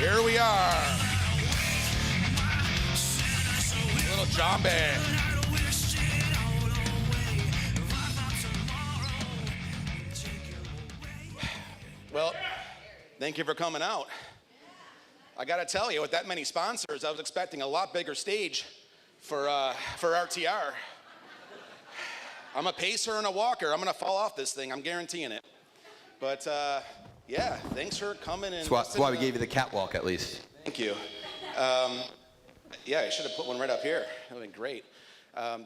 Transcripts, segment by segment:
Here we are. Little John Band. Well, thank you for coming out. I got to tell you, with that many sponsors, I was expecting a lot bigger stage for RTR. I'm a pacer and a walker. I'm going to fall off this thing. I'm guaranteeing it. But, yeah, thanks for coming. That's why we gave you the catwalk, at least. Thank you. Yeah, I should have put one right up here. That would have been great.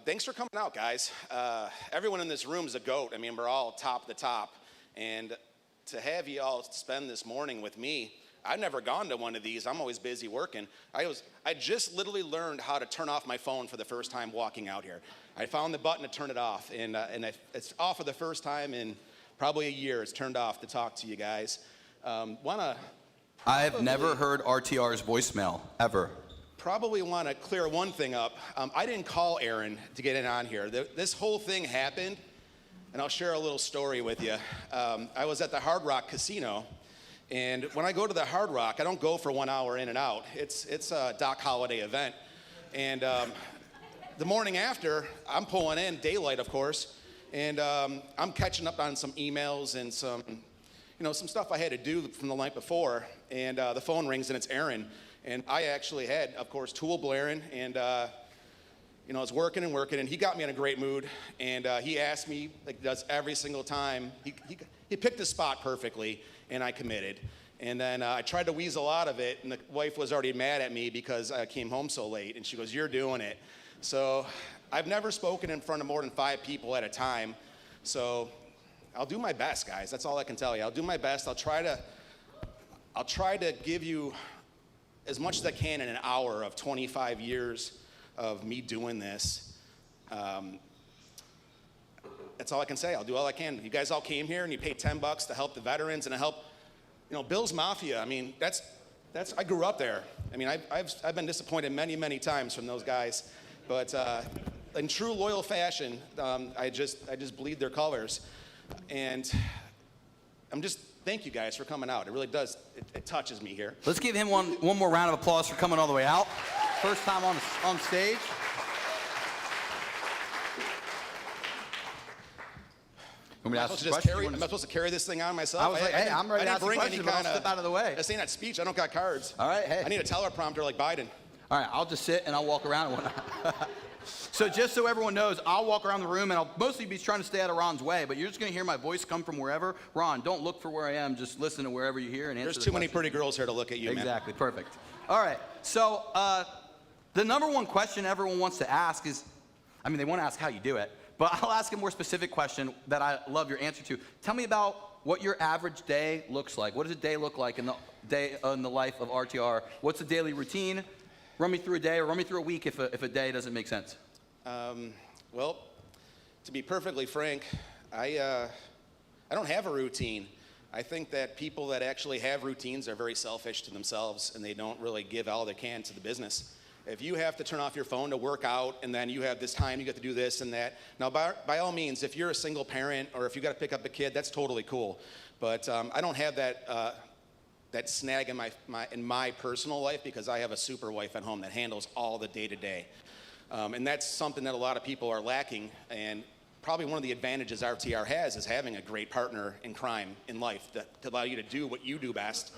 Thanks for coming out, guys. Everyone in this room is a goat. I mean, we're all top of the top. And to have you all spend this morning with me, I've never gone to one of these. I'm always busy working. I just literally learned how to turn off my phone for the first time walking out here. I found the button to turn it off, and it's off for the first time in probably a year. It's turned off to talk to you guys. I've never heard RTR's voicemail, ever. Probably want to clear one thing up. I didn't call Aaron to get in on here. This whole thing happened, and I'll share a little story with you. I was at the Hard Rock Casino. And when I go to the Hard Rock, I don't go for 1 hour in and out. It's a Doc Holliday event. And the morning after, I'm pulling in, daylight of course, and I'm catching up on some emails and some stuff I had to do from the night before. And the phone rings and it's Aaron. And I actually had, of course, Tool blaring, and I was working, and he got me in a great mood. And he asked me, like he does every single time, he picked his spot perfectly. And I committed. And then I tried to weasel out of it, and the wife was already mad at me because I came home so late. And she goes, "You're doing it." So I've never spoken in front of more than 5 people at a time. So I'll do my best, guys. That's all I can tell you. I'll do my best. I'll try to give you as much as I can in an hour of 25 years of me doing this. That's all I can say. I'll do all I can. You guys all came here and you paid $10 to help the veterans and to help, Bill's Mafia. I mean, that's. I grew up there. I mean, I've been disappointed many, many times from those guys, but in true loyal fashion, I just bleed their colors, and thank you guys for coming out. It really does. It touches me here. Let's give him one more round of applause for coming all the way out. First time on stage. Am I supposed to carry this thing on myself? I was like, hey, I'm ready to ask a question, but I'll step out of the way. This ain't that speech. I don't got cards. All right, hey. I need a teleprompter like Biden. All right, I'll just sit and I'll walk around and whatnot. So just so everyone knows, I'll walk around the room and I'll mostly be trying to stay out of Ron's way, but you're just going to hear my voice come from wherever. Ron, don't look for where I am. Just listen to wherever you hear and answer the There's too many pretty girls here to look at you, man. Exactly, perfect. All right, so the number one question everyone wants to ask is, they want to ask how you do it. But I'll ask a more specific question that I love your answer to. Tell me about what your average day looks like. What does a day look like in the life of RTR? What's the daily routine? Run me through a day, or run me through a week if a day doesn't make sense. Well, to be perfectly frank, I don't have a routine. I think that people that actually have routines are very selfish to themselves, and they don't really give all they can to the business. If you have to turn off your phone to work out, and then you have this time, you get to do this and that. Now, by all means, if you're a single parent or if you got to pick up a kid, that's totally cool. But I don't have that snag in my personal life because I have a super wife at home that handles all the day-to-day. And that's something that a lot of people are lacking. And probably one of the advantages RTR has is having a great partner in crime in life to allow you to do what you do best,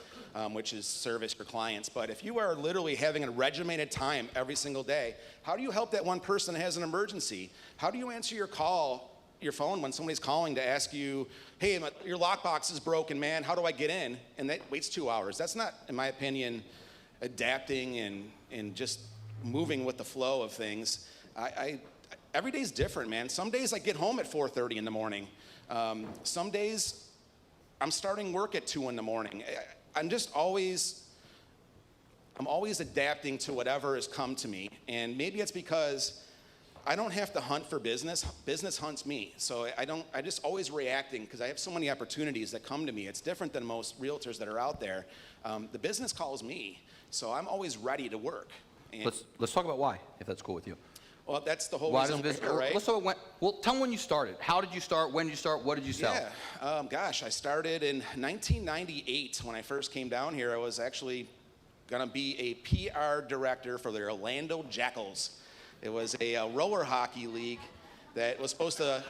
which is service your clients. But if you are literally having a regimented time every single day, how do you help that one person that has an emergency? How do you answer your phone when somebody's calling to ask you, hey, your lockbox is broken, man, how do I get in? And that waits 2 hours. That's not, in my opinion, adapting and just moving with the flow of things. Every day's different, man. Some days I get home at 4:30 in the morning. Some days I'm starting work at 2 in the morning. I'm always adapting to whatever has come to me. And maybe it's because I don't have to hunt for business. Business hunts me. So I just always reacting because I have so many opportunities that come to me. It's different than most realtors that are out there. The business calls me. So I'm always ready to work. And let's talk about why, if that's cool with you. Well, that's the whole reason we're here, right? Let's talk about tell them when you started. How did you start? When did you start? What did you sell? Yeah, I started in 1998 when I first came down here. I was actually gonna be a PR director for the Orlando Jackals. It was a roller hockey league that was supposed to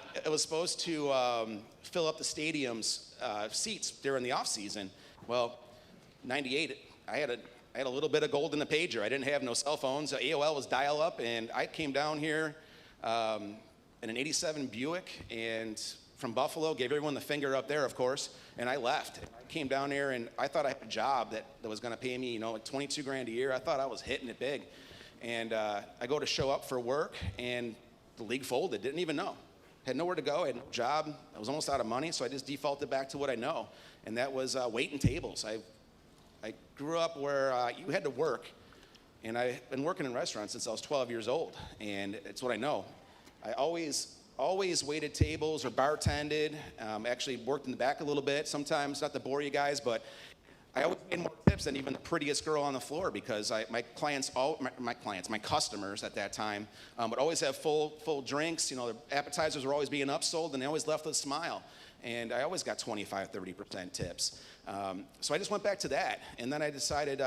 fill up the stadium's seats during the off season. Well, '98, I had a little bit of gold in the pager. I didn't have no cell phones. AOL was dial up, and I came down here in an '87 Buick and from Buffalo, gave everyone the finger up there, of course, and I left. I came down here and I thought I had a job that was gonna pay me, like 22 grand a year. I thought I was hitting it big. And I go to show up for work and the league folded, didn't even know. Had nowhere to go, had no job. I was almost out of money, so I just defaulted back to what I know. And that was waiting tables. I grew up where you had to work, and I've been working in restaurants since I was 12 years old, and it's what I know. I always waited tables or bartended, actually worked in the back a little bit, sometimes, not to bore you guys, but I always made more tips than even the prettiest girl on the floor because my customers at that time would always have full drinks. Their appetizers were always being upsold, and they always left with a smile. And I always got 25, 30% tips. So I just went back to that. And then I decided,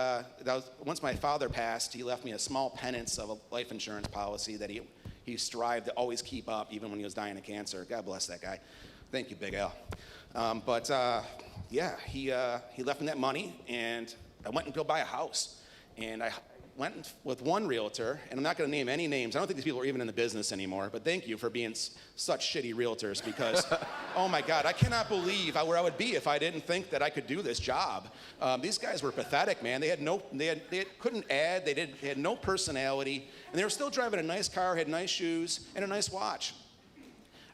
once my father passed, he left me a small penance of a life insurance policy that he strived to always keep up, even when he was dying of cancer. God bless that guy. Thank you, Big Al. He left me that money, and I went and go buy a house. And I went with one realtor, and I'm not going to name any names. I don't think these people are even in the business anymore, but thank you for being such shitty realtors because, oh my God, I cannot believe where I would be if I didn't think that I could do this job. These guys were pathetic, man. They couldn't add, they had no personality, and they were still driving a nice car, had nice shoes, and a nice watch.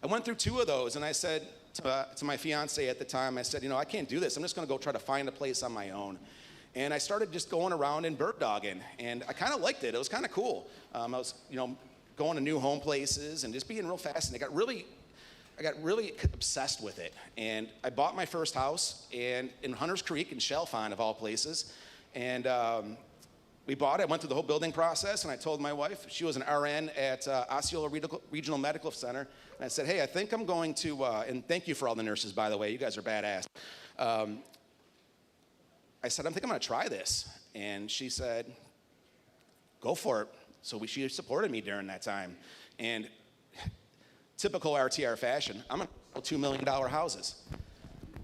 I went through 2 of those, and I said to my fiance at the time, I said, I can't do this. I'm just going to go try to find a place on my own. And I started just going around and bird dogging, and I kind of liked it. It was kind of cool. I was, going to new home places and just being real fast. And I got really obsessed with it. And I bought my first house in Hunters Creek in Chalfont, of all places. And we bought it. I went through the whole building process, and I told my wife, she was an RN at Osceola Regional Medical Center, and I said, hey, I think I'm going to, and thank you for all the nurses, by the way. You guys are badass. I said, I think I'm going to try this. And she said, go for it. So she supported me during that time. And typical RTR fashion, I'm going to sell $2 million houses.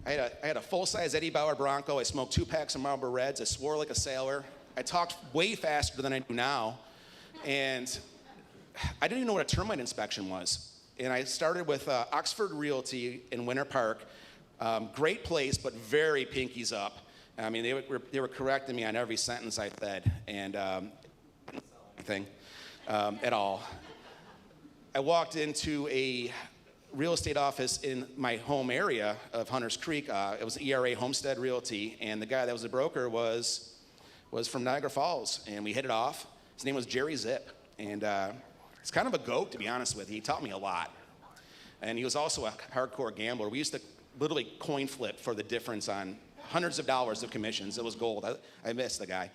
I had a full-size Eddie Bauer Bronco. I smoked 2 packs of Marlboro Reds. I swore like a sailor. I talked way faster than I do now. And I didn't even know what a termite inspection was. And I started with Oxford Realty in Winter Park. Great place, but very pinkies up. I mean, they were correcting me on every sentence I said, and anything at all. I walked into a real estate office in my home area of Hunters Creek. It was ERA Homestead Realty, and the guy that was the broker was from Niagara Falls, and we hit it off. His name was Jerry Zip, and it's kind of a goat, to be honest with you. He taught me a lot, and he was also a hardcore gambler. We used to literally coin flip for the difference on hundreds of dollars of commissions. It was gold. I missed the guy.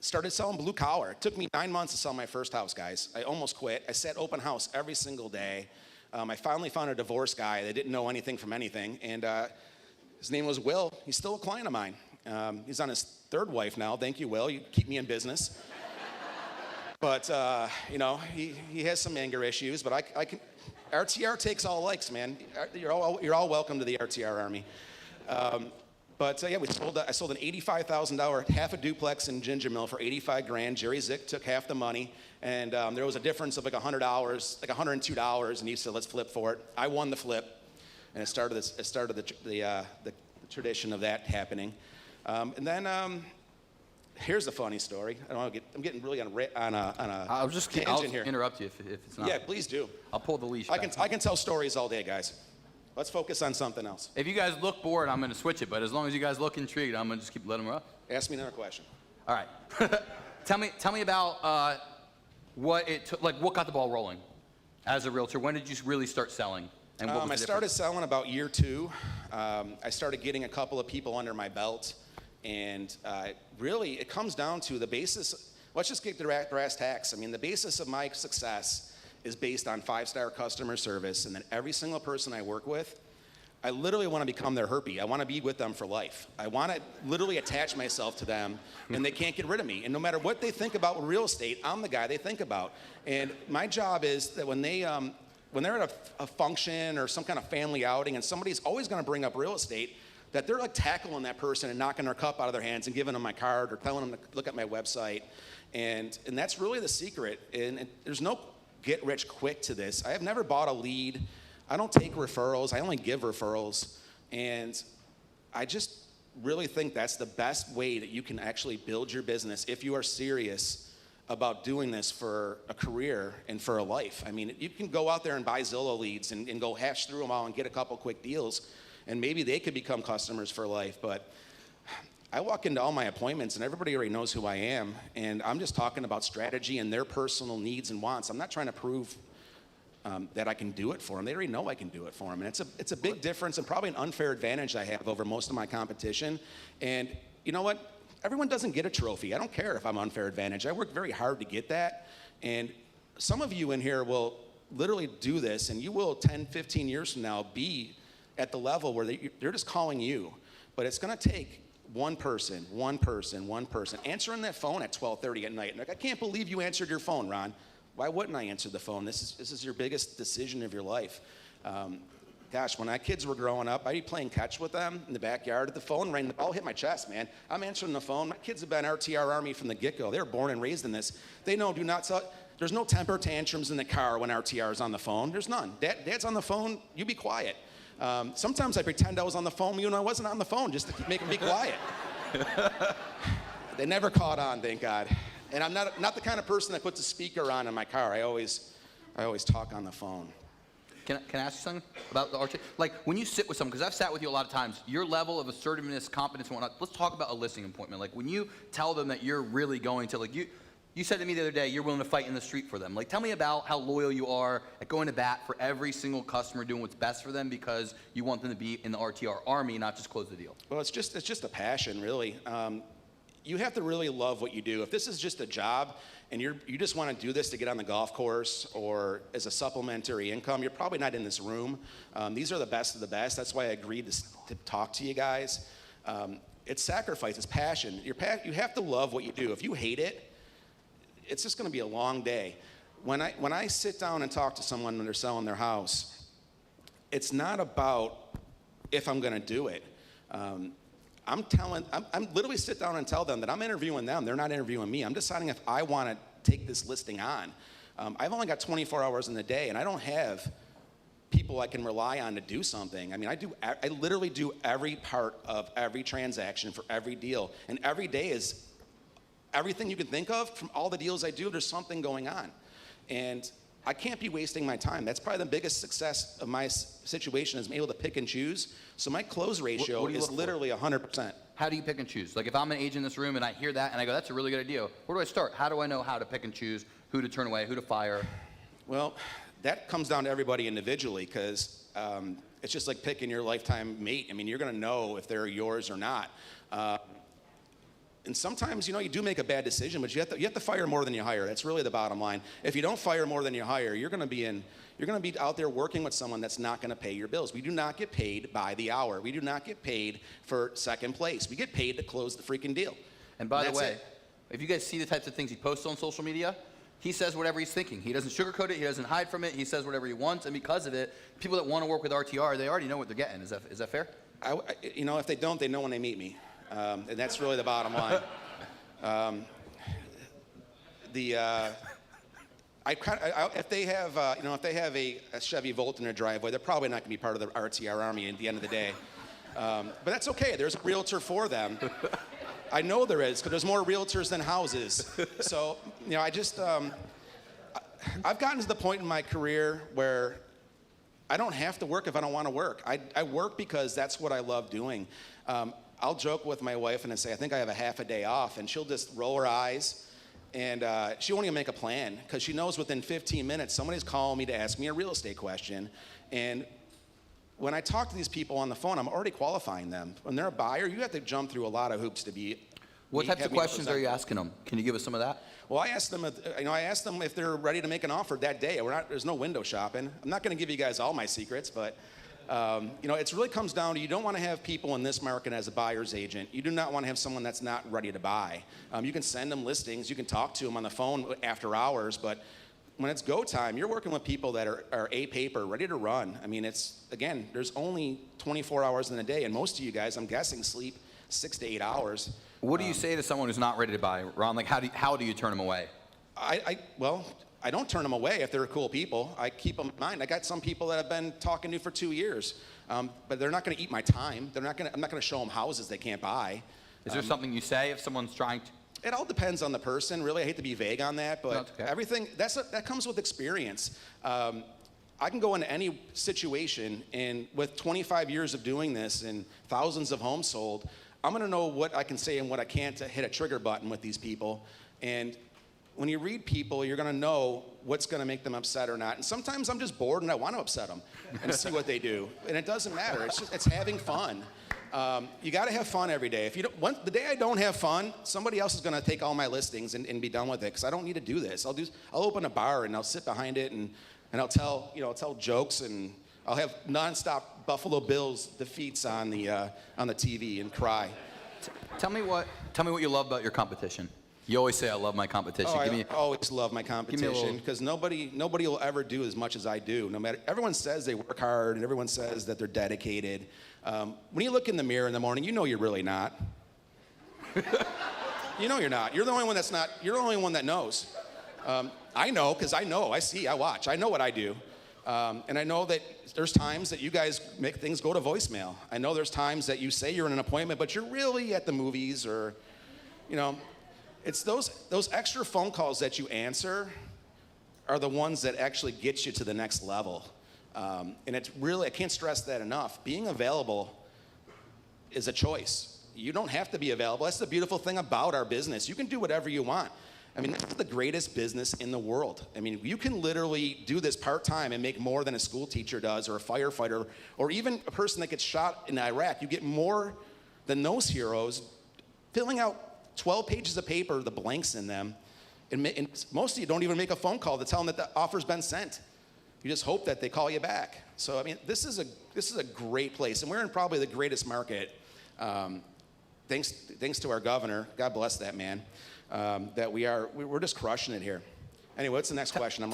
Started selling blue collar. It took me 9 months to sell my first house, guys. I almost quit. I sat open house every single day. I finally found a divorce guy that didn't know anything from anything, and his name was Will. He's still a client of mine. He's on his 3rd wife now. Thank you, Will. You keep me in business. But, he has some anger issues, but I can... RTR takes all likes, man. You're all welcome to the RTR army. I sold an $85,000 half a duplex in Ginger Mill for 85 grand. Jerry Zick took half the money, and there was a difference of like $100, like $102, and he said, let's flip for it. I won the flip, and it started the tradition of that happening. Here's the funny story. I'm getting really on a tangent here. I'll interrupt you if it's not. Yeah, please do. I'll pull the leash I back. can tell stories all day, guys. Let's focus on something else. If you guys look bored, I'm going to switch it. But as long as you guys look intrigued, I'm going to just keep letting them roll. Ask me another question. All right. Tell me about what it took. Like, what got the ball rolling as a realtor? When did you really start selling? And what was I started selling about year 2. I started getting a couple of people under my belt. And really, it comes down to the basis. Let's just get to brass tacks. I mean, the basis of my success is based on 5-star customer service, and then every single person I work with, I literally want to become their herpy. I want to be with them for life. I want to literally attach myself to them, and they can't get rid of me. And no matter what they think about real estate, I'm the guy they think about. And my job is that when they're at a function or some kind of family outing, and somebody's always going to bring up real estate, that they're like tackling that person and knocking their cup out of their hands and giving them my card or telling them to look at my website. And that's really the secret. And there's no get rich quick to this. I have never bought a lead. I don't take referrals. I only give referrals. And I just really think that's the best way that you can actually build your business if you are serious about doing this for a career and for a life. I mean, you can go out there and buy Zillow leads and go hash through them all and get a couple quick deals, and maybe they could become customers for life. But I walk into all my appointments and everybody already knows who I am, and I'm just talking about strategy and their personal needs and wants. I'm not trying to prove that I can do it for them. They already know I can do it for them. And it's a big difference and probably an unfair advantage I have over most of my competition. And you know what? Everyone doesn't get a trophy. I don't care if I'm unfair advantage. I work very hard to get that. And some of you in here will literally do this, and you will 10, 15 years from now be at the level where they're just calling you. But it's going to take one person answering that phone at 12:30 at night. Like, I can't believe you answered your phone, Ron. Why wouldn't I answer the phone? This is your biggest decision of your life. Gosh, when my kids were growing up, I'd be playing catch with them in the backyard. The phone rang, the ball hit my chest, man. I'm answering the phone. My kids have been RTR Army from the get-go. They were born and raised in this. They know there's no temper tantrums in the car when RTR is on the phone. There's none. Dad's on the phone, you be quiet. Sometimes I pretend I was on the phone even when I wasn't on the phone just to make them be quiet. They never caught on, thank God. And I'm not the kind of person that puts a speaker on in my car. I always talk on the phone. Can I ask you something about the RTA? Like, when you sit with someone, because I've sat with you a lot of times, your level of assertiveness, competence, and whatnot, let's talk about a listing appointment. Like, when you tell them that you're really going to, like, you said to me the other day, you're willing to fight in the street for them. Like, tell me about how loyal you are at going to bat for every single customer, doing what's best for them because you want them to be in the RTR Army, not just close the deal. Well, it's just a passion, really. You have to really love what you do. If this is just a job and you just want to do this to get on the golf course or as a supplementary income, you're probably not in this room. These are the best of the best. That's why I agreed to talk to you guys. It's sacrifice, it's passion. You have to love what you do. If you hate it, it's just going to be a long day. When I sit down and talk to someone when they're selling their house, it's not about if I'm going to do it. I'm literally sit down and tell them that I'm interviewing them. They're not interviewing me. I'm deciding if I want to take this listing on. I've only got 24 hours in the day, and I don't have people I can rely on to do something. I mean, I literally do every part of every transaction for every deal, and every day is everything you can think of. From all the deals I do, there's something going on, and I can't be wasting my time. That's probably the biggest success of my situation is I'm able to pick and choose. So my close ratio is literally 100%. How do you pick and choose? Like, if I'm an agent in this room and I hear that and I go, that's a really good idea, where do I start? How do I know how to pick and choose, who to turn away, who to fire? Well, that comes down to everybody individually because it's just like picking your lifetime mate. I mean, you're going to know if they're yours or not. And sometimes, you do make a bad decision, but you have to fire more than you hire. That's really the bottom line. If you don't fire more than you hire, you're going to be out there working with someone that's not going to pay your bills. We do not get paid by the hour. We do not get paid for second place. We get paid to close the freaking deal. And by the way, if you guys see the types of things he posts on social media, he says whatever he's thinking. He doesn't sugarcoat it. He doesn't hide from it. He says whatever he wants. And because of it, people that want to work with RTR, they already know what they're getting. Is that fair? If they don't, they know when they meet me. And that's really the bottom line. If they have a Chevy Volt in their driveway, they're probably not going to be part of the RTR Army at the end of the day. But that's okay. There's a realtor for them. I know there is because there's more realtors than houses. So I've gotten to the point in my career where I don't have to work if I don't want to work. I work because that's what I love doing. I'll joke with my wife and I say, I think I have a half a day off, and she'll just roll her eyes, and she won't even make a plan because she knows within 15 minutes somebody's calling me to ask me a real estate question. And when I talk to these people on the phone, I'm already qualifying them. When they're a buyer, you have to jump through a lot of hoops to be. What types of questions are you asking them? Can you give us some of that? Well, I ask them if they're ready to make an offer that day. There's no window shopping. I'm not going to give you guys all my secrets, but It really comes down to you don't want to have people in this market as a buyer's agent. You do not want to have someone that's not ready to buy. You can send them listings. You can talk to them on the phone after hours, but when it's go time, you're working with people that are A paper, ready to run. I mean, there's only 24 hours in a day, and most of you guys, I'm guessing, sleep 6 to 8 hours. What do you say to someone who's not ready to buy, Ron? Like, how do you turn them away? I don't turn them away if they're cool people. I keep them in mind. I got some people that I've been talking to for 2 years, but they're not going to eat my time. I'm not going to show them houses they can't buy. Is there something you say if someone's trying to? It all depends on the person. Really, I hate to be vague on that, but No, it's okay. everything that comes with experience. I can go into any situation, and with 25 years of doing this and thousands of homes sold, I'm going to know what I can say and what I can't to hit a trigger button with these people. And when you read people, you're going to know what's going to make them upset or not. And sometimes I'm just bored and I want to upset them and see what they do. And it doesn't matter. It's having fun. You got to have fun every day. If you don't, the day I don't have fun, somebody else is going to take all my listings and be done with it because I don't need to do this. I'll open a bar and I'll sit behind it and I'll tell jokes and I'll have nonstop Buffalo Bills defeats on the TV and cry. Tell me what you love about your competition. You always say, I love my competition. Oh, I always love my competition because nobody will ever do as much as I do. Everyone says they work hard and everyone says that they're dedicated. When you look in the mirror in the morning, you know you're really not. You know you're not. You're the only one that's not. You're the only one that knows. I know because I know. I see. I watch. I know what I do. And I know that there's times that you guys make things go to voicemail. I know there's times that you say you're in an appointment, but you're really at the movies or, it's those extra phone calls that you answer are the ones that actually get you to the next level. And it's really, I can't stress that enough. Being available is a choice. You don't have to be available. That's the beautiful thing about our business. You can do whatever you want. I mean, this is the greatest business in the world. I mean, you can literally do this part-time and make more than a school teacher does or a firefighter or even a person that gets shot in Iraq. You get more than those heroes filling out 12 pages of paper, the blanks in them, and most of you don't even make a phone call to tell them that the offer's been sent. You just hope that they call you back. So, I mean, this is a great place, and we're in probably the greatest market, thanks to our governor, God bless that man, that we're just crushing it here. Anyway, what's the next question?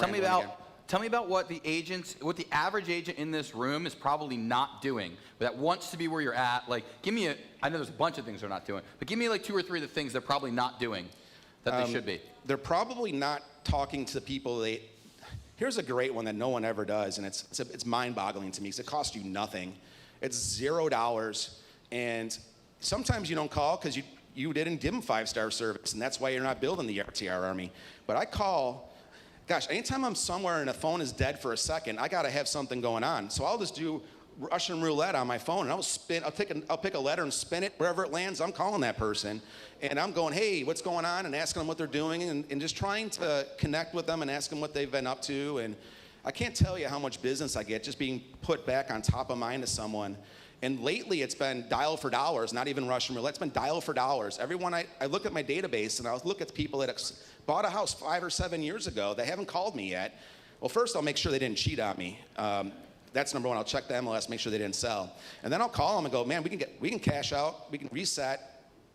Tell me about what the average agent in this room is probably not doing that wants to be where you're at. Like, I know there's a bunch of things they're not doing, but give me like 2 or 3 of the things they're probably not doing that they should be. They're probably not talking to people here's a great one that no one ever does, and it's mind-boggling to me because it costs you nothing. It's $0, and sometimes you don't call because you didn't give them 5-star service, and that's why you're not building the RTR army. But I call. Gosh, anytime I'm somewhere and a phone is dead for a second, I gotta have something going on. So I'll just do Russian roulette on my phone, and I'll pick a letter and spin it wherever it lands. I'm calling that person, and I'm going, hey, what's going on, and asking them what they're doing, and just trying to connect with them and ask them what they've been up to. And I can't tell you how much business I get just being put back on top of mind to someone. And lately, it's been dial for dollars, not even Russian roulette. It's been dial for dollars. Everyone, I look at my database, and I'll look at the people that bought a house 5 or 7 years ago. They haven't called me yet. Well, first, I'll make sure they didn't cheat on me. That's number one. I'll check the MLS, make sure they didn't sell. And then I'll call them and go, man, we can cash out. We can reset.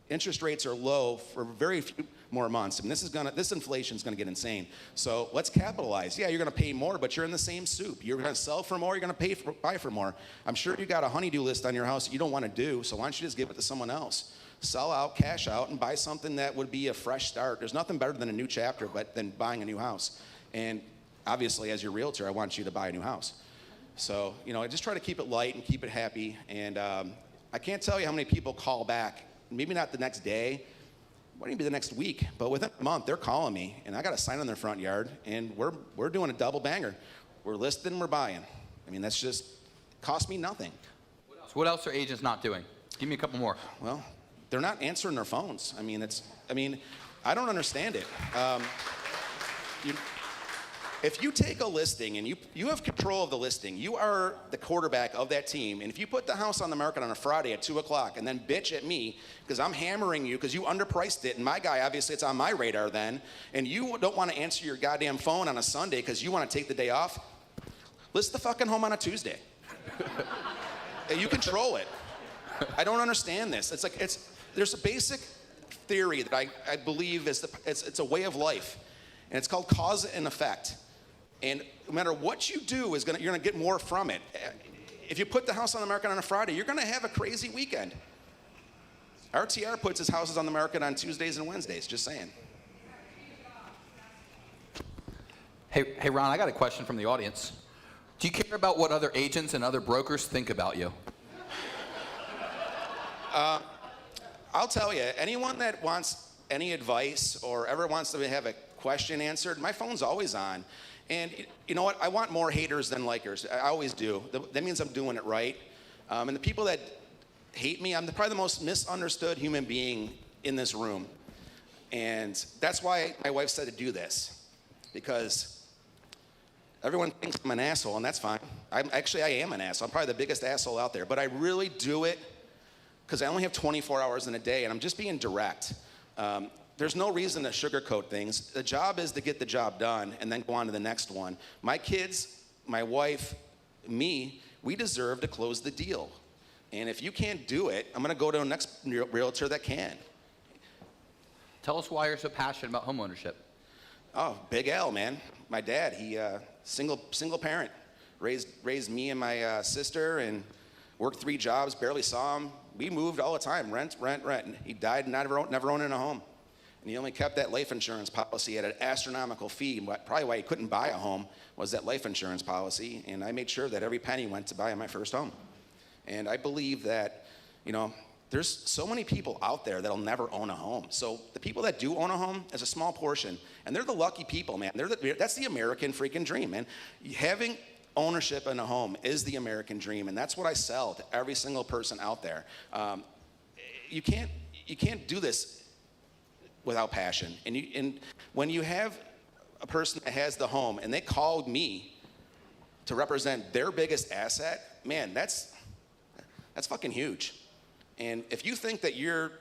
Interest rates are low for very few more months. I mean, this inflation is gonna get insane. So let's capitalize. Yeah, you're gonna pay more, but you're in the same soup. You're gonna sell for more. You're gonna buy for more. I'm sure you got a honey-do list on your house that you don't want to do. So why don't you just give it to someone else? Sell out, cash out, and buy something that would be a fresh start. There's nothing better than a new chapter, than buying a new house. And obviously, as your realtor, I want you to buy a new house. So I just try to keep it light and keep it happy. And I can't tell you how many people call back. Maybe not the next day, might even be the next week, but within a month, they're calling me, and I got a sign on their front yard, and we're doing a double banger. We're listing and we're buying. I mean, that's just cost me nothing. What else are agents not doing? Give me a couple more. Well, they're not answering their phones. I mean, I don't understand it. If you take a listing and you have control of the listing, you are the quarterback of that team, and if you put the house on the market on a Friday at 2 o'clock and then bitch at me because I'm hammering you because you underpriced it, and my guy, obviously it's on my radar then, and you don't want to answer your goddamn phone on a Sunday because you want to take the day off, list the fucking home on a Tuesday. You control it. I don't understand this. There's a basic theory that I believe it's a way of life, and it's called cause and effect. And no matter what you do, you're gonna get more from it. If you put the house on the market on a Friday, you're gonna have a crazy weekend. RTR puts his houses on the market on Tuesdays and Wednesdays, just saying. Hey, Ron, I got a question from the audience. Do you care about what other agents and other brokers think about you? I'll tell you, anyone that wants any advice or ever wants to have a question answered, my phone's always on. And you know what? I want more haters than likers. I always do. That means I'm doing it right. And the people that hate me, I'm probably the most misunderstood human being in this room. And that's why my wife said to do this, because everyone thinks I'm an asshole, and that's fine. I am an asshole. I'm probably the biggest asshole out there. But I really do it because I only have 24 hours in a day, and I'm just being direct. There's no reason to sugarcoat things. The job is to get the job done and then go on to the next one. My kids, my wife, me, we deserve to close the deal. And if you can't do it, I'm gonna go to the next realtor that can. Tell us why you're so passionate about homeownership. Oh, Big L, man. My dad, he single parent, raised me and my sister, and worked 3 jobs, barely saw him. We moved all the time, rent. And he died never owning a home. And he only kept that life insurance policy at an astronomical fee. Probably why he couldn't buy a home was that life insurance policy. And I made sure that every penny went to buying my first home. And I believe that, there's so many people out there that'll never own a home. So the people that do own a home is a small portion. And they're the lucky people, man. That's the American freaking dream, man. Having ownership in a home is the American dream. And that's what I sell to every single person out there. You can't do this without passion. And when you have a person that has the home and they called me to represent their biggest asset, man, that's fucking huge. And if you think that you're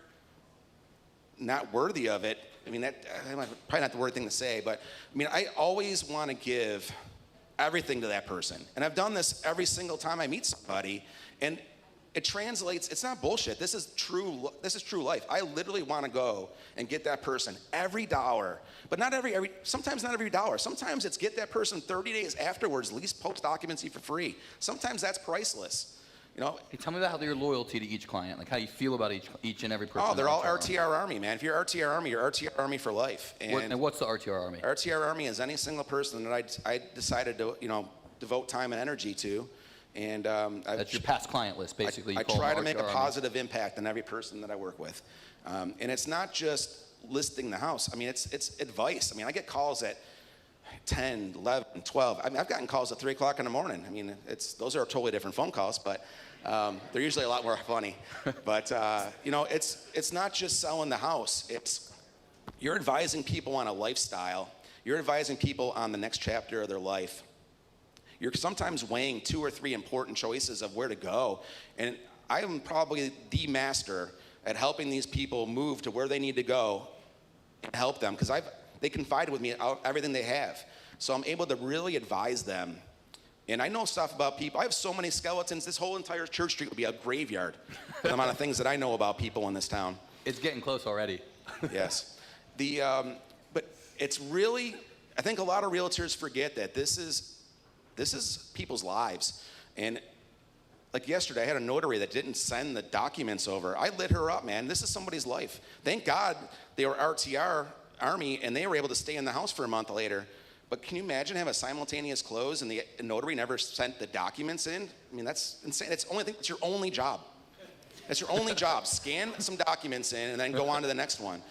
not worthy of it, probably not the word thing to say, but I always want to give everything to that person. And I've done this every single time I meet somebody, and it translates. It's not bullshit. This is true life. I literally want to go and get that person every dollar, but not sometimes not every dollar. Sometimes it's get that person 30 days afterwards, lease post occupancy for free. Sometimes that's priceless. Hey, tell me about your loyalty to each client, like how you feel about each and every person. Oh, they're all RTR Army, man. If you're RTR Army, you're RTR Army for life. And what's the RTR Army? RTR Army is any single person that I decided to, devote time and energy to. And that's your past client list, basically. I try to make a positive impact on every person that I work with. And it's not just listing the house. It's advice. I get calls at 10, 11, 12. I've gotten calls at 3 o'clock in the morning. Those are totally different phone calls, but they're usually a lot more funny. But, it's not just selling the house. You're advising people on a lifestyle. You're advising people on the next chapter of their life. You're sometimes weighing 2 or 3 important choices of where to go. And I am probably the master at helping these people move to where they need to go and help them, because they confide with me about everything they have. So I'm able to really advise them. And I know stuff about people. I have so many skeletons. This whole entire Church Street would be a graveyard for the amount of things that I know about people in this town. It's getting close already. Yes. But it's really, I think a lot of realtors forget that this is people's lives. And like yesterday, I had a notary that didn't send the documents over. I lit her up, man. This is somebody's life. Thank God they were RTR Army and they were able to stay in the house for a month later. But can you imagine having a simultaneous close and the notary never sent the documents in? That's insane. It's your only job. That's your only job. Scan some documents in and then go on to the next one.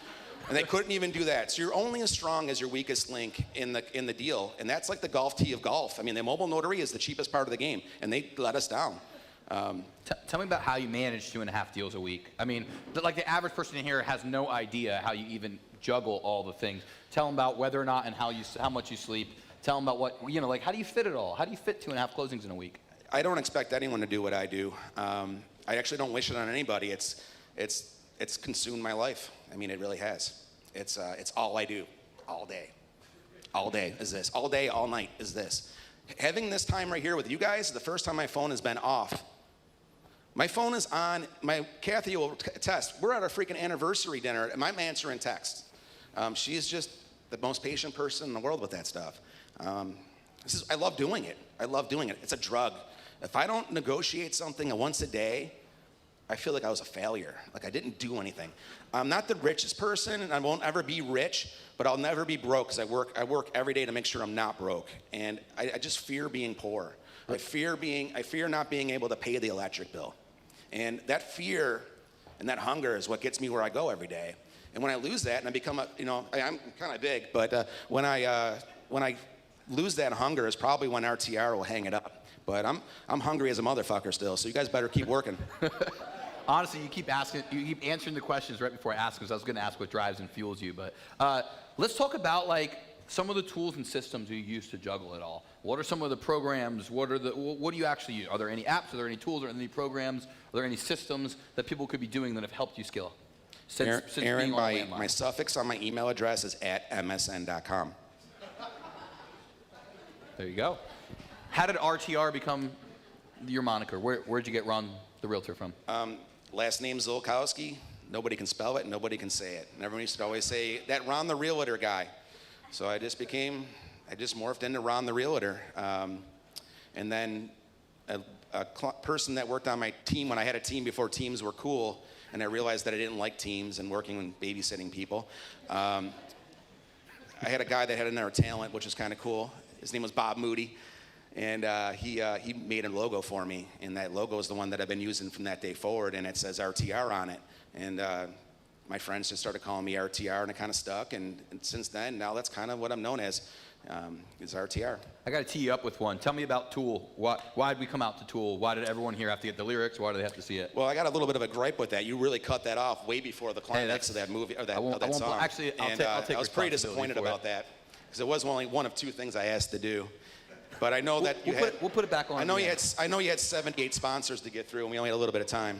And they couldn't even do that. So you're only as strong as your weakest link in the deal. And that's like the golf tee of golf. The mobile notary is the cheapest part of the game, and they let us down. Tell me about how you manage 2.5 deals a week. The average person in here has no idea how you even juggle all the things. Tell them about whether or not and how much you sleep. Tell them about what, how do you fit it all? How do you fit 2.5 closings in a week? I don't expect anyone to do what I do. I actually don't wish it on anybody. It's consumed my life. It really has. It's all I do, all day. All day is this. All day, all night is this. Having this time right here with you guys is the first time my phone has been off. My phone is on. Kathy will attest. We're at our freaking anniversary dinner, and I'm answering texts. She's just the most patient person in the world with that stuff. I love doing it. I love doing it. It's a drug. If I don't negotiate something once a day, I feel like I was a failure. Like I didn't do anything. I'm not the richest person, and I won't ever be rich, but I'll never be broke because I work every day to make sure I'm not broke. And I just fear being poor. I fear not being able to pay the electric bill. And that fear and that hunger is what gets me where I go every day. And when I lose that and I become I'm kind of big, but when I lose that hunger is probably when RTR will hang it up. But I'm hungry as a motherfucker still, so you guys better keep working. Honestly, you keep answering the questions right before I ask, because I was going to ask what drives and fuels you. But let's talk about like some of the tools and systems you use to juggle it all. What are some of the programs? What do you actually use? Are there any apps? Are there any tools? Are there any programs? Are there any systems that people could be doing that have helped you scale? Since Aaron, being on my suffix on my email address is @msn.com. There you go. How did RTR become your moniker? Where'd you get Ron the Realtor from? Last name Zolkowski. Nobody can spell it. Nobody can say it. And everyone used to always say, that Ron the Realtor guy. So I just morphed into Ron the Realtor. And then a person that worked on my team when I had a team before teams were cool, and I realized that I didn't like teams and working and babysitting people. I had a guy that had another talent, which is kind of cool. His name was Bob Moody. And he made a logo for me, and that logo is the one that I've been using from that day forward, and it says RTR on it. And my friends just started calling me RTR, and it kind of stuck. And since then, now that's kind of what I'm known as, is RTR. I got to tee you up with one. Tell me about Tool. Why did we come out to Tool? Why did everyone here have to get the lyrics? Why do they have to see it? Well, I got a little bit of a gripe with that. You really cut that off way before the climax of that movie or that song. Actually, I'll take I was pretty disappointed about that, because it was only one of two things I asked to do. But I know that we'll put it back on. I know you had 78 sponsors to get through, and we only had a little bit of time.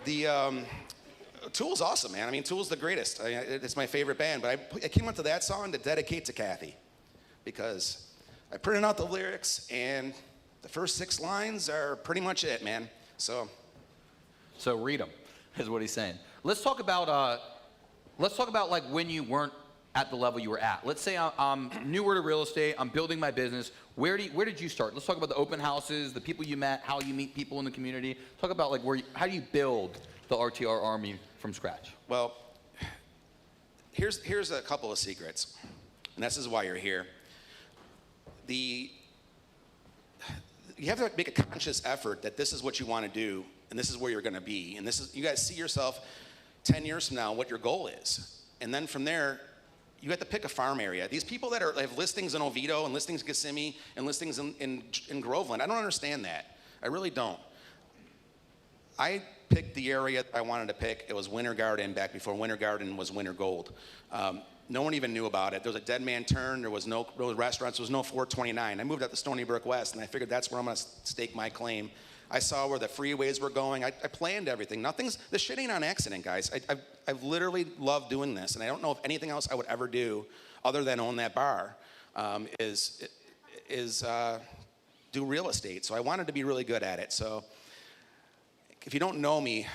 The Tool's awesome, man. I mean, Tool's the greatest. It's my favorite band. But I came up to that song to dedicate to Kathy, because I printed out the lyrics, and the first 6 lines are pretty much it, man. So read them, is what he's saying. Let's talk about like when you weren't at the level you were at. Let's say I'm newer to real estate, I'm building my business. Where did you start? Let's talk about the open houses, the people you met, how you meet people in the community. Talk about like how do you build the RTR army from scratch? Well, here's a couple of secrets, and this is why you're here. You have to make a conscious effort that this is what you want to do, and this is where you're going to be, and you guys see yourself 10 years from now what your goal is, and then from there, you have to pick a farm area. These people that have listings in Oviedo and listings in Kissimmee and listings in Groveland, I don't understand that. I really don't. I picked the area I wanted to pick. It was Winter Garden back before Winter Garden was Winter Gold. No one even knew about it. There was a dead man turn. There was no restaurants. There was no 429. I moved out to Stony Brook West, and I figured that's where I'm going to stake my claim. I saw where the freeways were going. I planned everything. This shit ain't on accident, guys. I've literally loved doing this, and I don't know if anything else I would ever do other than own that bar is do real estate. So I wanted to be really good at it. So if you don't know me,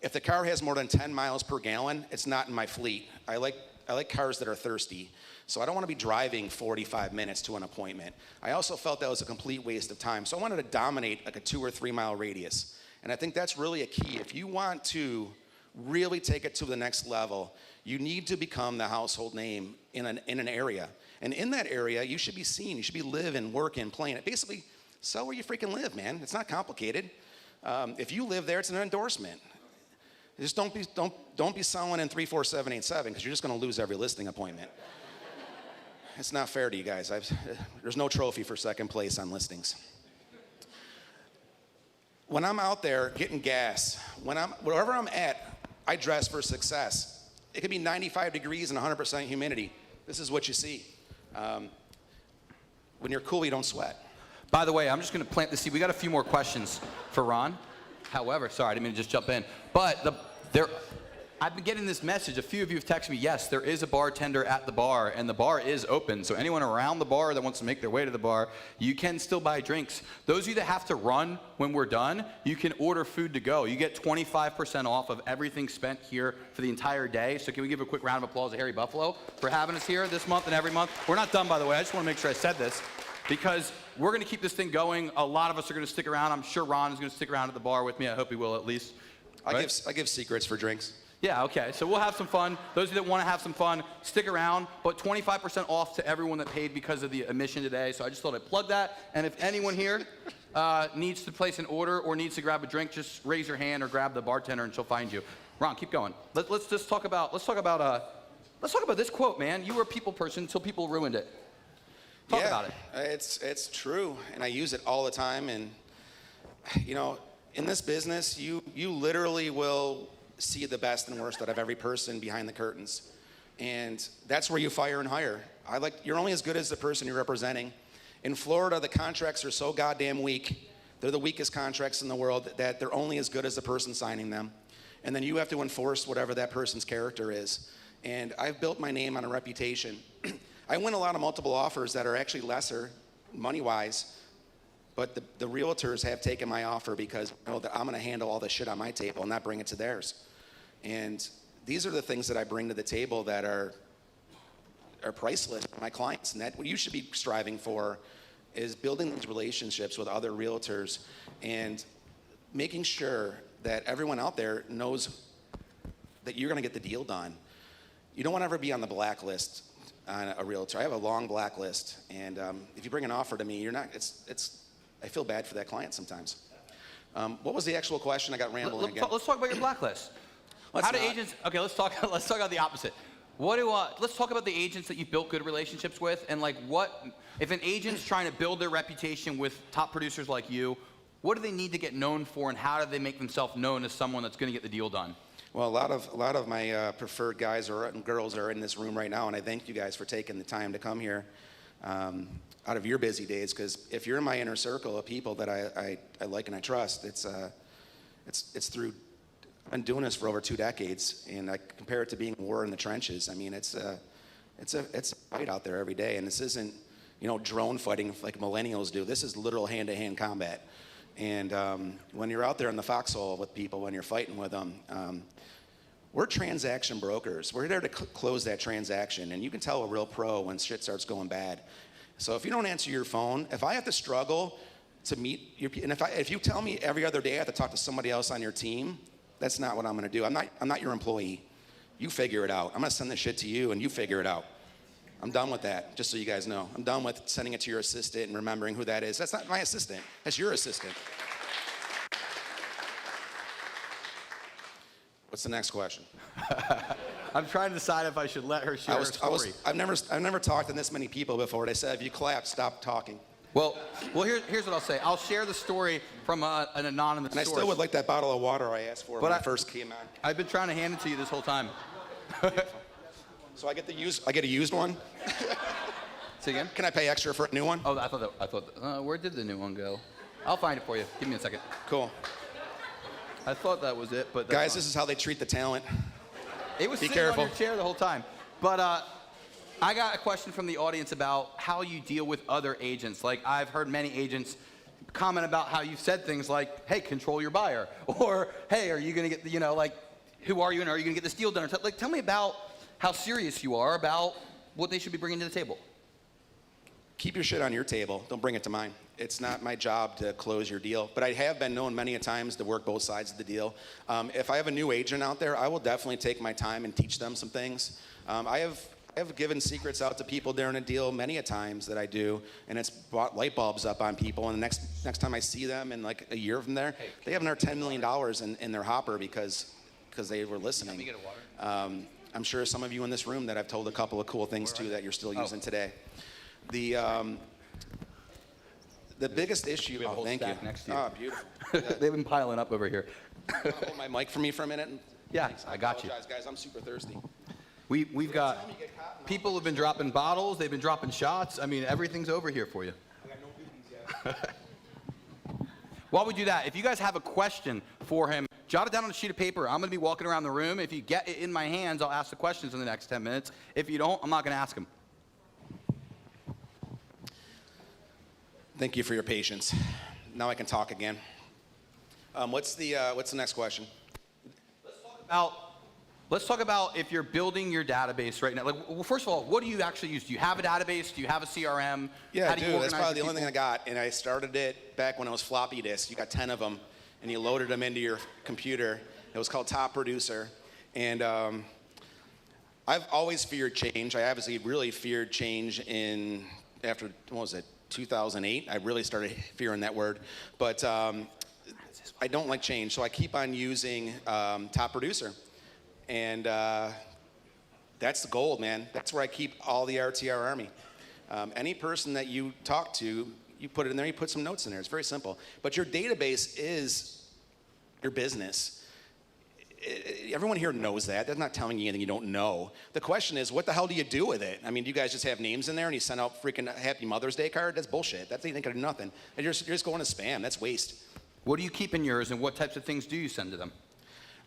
if the car has more than 10 miles per gallon, it's not in my fleet. I like cars that are thirsty. So I don't want to be driving 45 minutes to an appointment. I also felt that was a complete waste of time. So I wanted to dominate like a 2 or 3 mile radius. And I think that's really a key. If you want to really take it to the next level, you need to become the household name in an area. And in that area, you should be seen. You should be living, working, playing. Basically, sell where you freaking live, man. It's not complicated. If you live there, it's an endorsement. Just don't be selling in 34787, because you're just going to lose every listing appointment. It's not fair to you guys. There's no trophy for second place on listings. When I'm out there getting gas, wherever I'm at, I dress for success. It could be 95 degrees and 100% humidity. This is what you see. When you're cool, you don't sweat. By the way, I'm just going to plant the seed. We got a few more questions for Ron. However, sorry, I didn't mean to just jump in. But I've been getting this message. A few of you have texted me, yes, there is a bartender at the bar, and the bar is open. So anyone around the bar that wants to make their way to the bar, you can still buy drinks. Those of you that have to run when we're done, you can order food to go. You get 25% off of everything spent here for the entire day. So can we give a quick round of applause to Harry Buffalo for having us here this month and every month? We're not done, by the way. I just want to make sure I said this, because we're going to keep this thing going. A lot of us are going to stick around. I'm sure Ron is going to stick around at the bar with me. I hope he will at least. Right? I give secrets for drinks. Yeah, okay, so we'll have some fun. Those of you that want to have some fun, stick around, but 25% off to everyone that paid because of the admission today. So I just thought I'd plug that. And if anyone here needs to place an order or needs to grab a drink, just raise your hand or grab the bartender and she'll find you. Ron, keep going. Let's just talk about this quote, man. You were a people person until people ruined it. Talk about it. It's true, and I use it all the time. And you know, in this business, you literally will see the best and worst out of every person behind the curtains. And that's where you fire and hire. You're only as good as the person you're representing. In Florida, the contracts are so goddamn weak. They're the weakest contracts in the world that they're only as good as the person signing them. And then you have to enforce whatever that person's character is. And I've built my name on a reputation. I win a lot of multiple offers that are actually lesser money-wise, but the realtors have taken my offer because they know that I'm gonna handle all the shit on my table and not bring it to theirs. And these are the things that I bring to the table that are priceless for my clients. And that what you should be striving for is building these relationships with other realtors and making sure that everyone out there knows that you're gonna get the deal done. You don't wanna ever be on the blacklist on a realtor. I have a long blacklist, and if you bring an offer to me, I feel bad for that client sometimes. What was the actual question? I got rambling again. Let's talk about your blacklist. How do agents? Okay, let's talk about the opposite. Let's talk about the agents that you've built good relationships with, and like what if an agent's trying to build their reputation with top producers like you? What do they need to get known for, and how do they make themselves known as someone that's going to get the deal done? Well, a lot of my preferred guys and girls are in this room right now, and I thank you guys for taking the time to come here out of your busy days. Because if you're in my inner circle of people that I like and I trust, it's through. I've been doing this for over 2 decades, and I compare it to being war in the trenches. I mean, it's a fight out there every day, and this isn't, drone fighting like millennials do. This is literal hand-to-hand combat. And when you're out there in the foxhole with people, when you're fighting with them, we're transaction brokers. We're there to close that transaction, and you can tell a real pro when shit starts going bad. So if you don't answer your phone, if I have to struggle to meet your, and if you tell me every other day I have to talk to somebody else on your team, that's not what I'm gonna do. I'm not your employee. You figure it out. I'm gonna send this shit to you and you figure it out. I'm done with that, just so you guys know. I'm done with sending it to your assistant and remembering who that is. That's not my assistant, that's your assistant. What's the next question? I'm trying to decide if I should let her share her story. I've never talked to this many people before. They said, if you clap, stop talking. Well, here's what I'll say. I'll share the story from an anonymous source. And I still would like that bottle of water I asked for when I first came on. I've been trying to hand it to you this whole time. So I get a used one? Say again? Can I pay extra for a new one? Oh, I thought, where did the new one go? I'll find it for you. Give me a second. Cool. I thought that was it, but that's guys, fine. This is how they treat the talent. It was sitting on your chair the whole time. But I got a question from the audience about how you deal with other agents. Like, I've heard many agents comment about how you've said things like, hey, control your buyer. Or, hey, are you going to get, who are you and are you going to get this deal done? Like, tell me about how serious you are about what they should be bringing to the table. Keep your shit on your table. Don't bring it to mine. It's not my job to close your deal, but I have been known many a times to work both sides of the deal. If I have a new agent out there, I will definitely take my time and teach them some things. I have given secrets out to people during a deal many a times that I do, and it's brought light bulbs up on people. And the next time I see them in like a year from there, they have another $10 million in their hopper because they were listening. Let me get a water. I'm sure some of you in this room that I've told a couple of cool things to that you're still using today. The biggest issue. We have a whole thank you. Next to you. Oh, beautiful. They've been piling up over here. Hold my mic for me for a minute. Yeah, Thanks. I got you. Apologize, guys. I'm super thirsty. We've got people have been dropping bottles. They've been dropping shots. I mean, everything's over here for you. I got no boobies yet. While we do that, if you guys have a question for him, jot it down on a sheet of paper. I'm going to be walking around the room. If you get it in my hands, I'll ask the questions in the next 10 minutes. If you don't, I'm not going to ask them. Thank you for your patience. Now I can talk again. What's the next question? Let's talk about if you're building your database right now. Like, well, first of all, what do you actually use? Do you have a database? Do you have a CRM? Yeah, How do you dude, that's organize probably the your only thing I people? got. And I started it back when it was floppy disk. You got 10 of them, and you loaded them into your computer. It was called Top Producer. And I've always feared change. I obviously really feared change after, what was it, 2008? I really started fearing that word. But I don't like change, so I keep on using Top Producer. And that's the gold, man. That's where I keep all the RTR Army. Any person that you talk to, you put it in there, you put some notes in there. It's very simple. But your database is your business. Everyone here knows that. That's not telling you anything you don't know. The question is, what the hell do you do with it? I mean, do you guys just have names in there and you send out freaking Happy Mother's Day card? That's bullshit. That ain't gonna do nothing. And you're just going to spam. That's waste. What do you keep in yours, and what types of things do you send to them?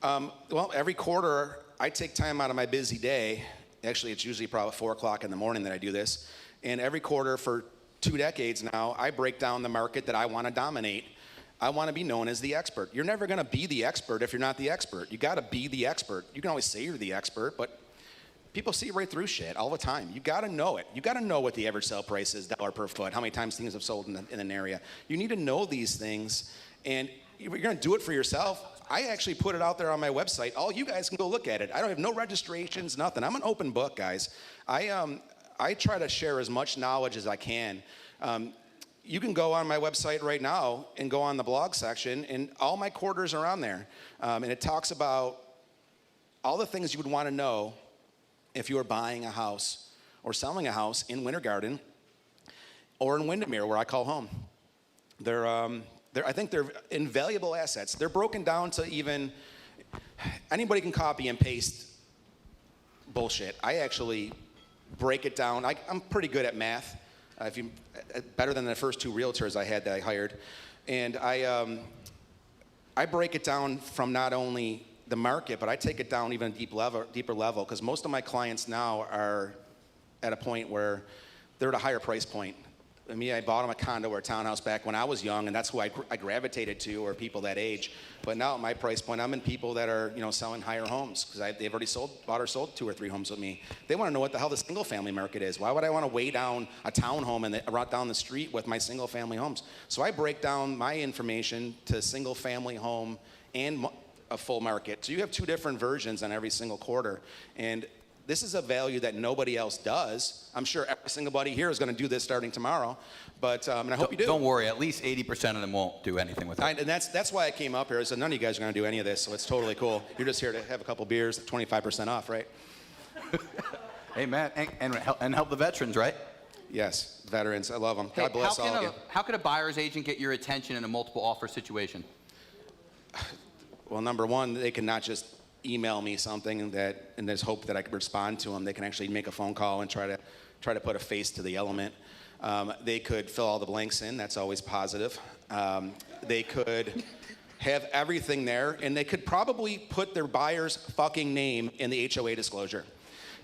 Well, every quarter, I take time out of my busy day. Actually, it's usually probably 4 o'clock in the morning that I do this. And every quarter for 2 decades now, I break down the market that I want to dominate. I want to be known as the expert. You're never going to be the expert if you're not the expert. You got to be the expert. You can always say you're the expert, but people see right through shit all the time. You got to know it. You got to know what the average sale price is, dollar per foot, how many times things have sold in an area. You need to know these things, and you're going to do it for yourself. I actually put it out there on my website. All you guys can go look at it. I don't have no registrations, nothing. I'm an open book, guys. I try to share as much knowledge as I can. You can go on my website right now and go on the blog section, and all my quarters are on there. And it talks about all the things you would want to know if you were buying a house or selling a house in Winter Garden or in Windermere, where I call home. I think they're invaluable assets. They're broken down to even, anybody can copy and paste bullshit. I actually break it down. I'm pretty good at math. Better than the first 2 realtors I had that I hired. And I break it down from not only the market, but I take it down even a deeper level, because most of my clients now are at a point where they're at a higher price point. I bought them a condo or a townhouse back when I was young, and that's who I gravitated to, or people that age. But now at my price point, I'm in people that are selling higher homes, because they've already bought or sold 2 or 3 homes with me. They want to know what the hell the single family market is. Why would I want to weigh down a townhome and right down the street with my single family homes? So I break down my information to single family home and a full market. So you have 2 different versions on every single quarter, and this is a value that nobody else does. I'm sure every single buddy here is going to do this starting tomorrow, but and I hope you do. Don't worry, at least 80% of them won't do anything with it. And that's why I came up here. I said none of you guys are going to do any of this, so it's totally cool. You're just here to have a couple beers, 25% off, right? Amen. And help the veterans, right? Yes, veterans. I love them. Hey, God bless all of you. How could a buyer's agent get your attention in a multiple offer situation? Well, number one, they can not just email me something and there's hope that I could respond to them. They can actually make a phone call and try to put a face to the element. They could fill all the blanks in. That's always positive. They could have everything there, and they could probably put their buyer's fucking name in the HOA disclosure,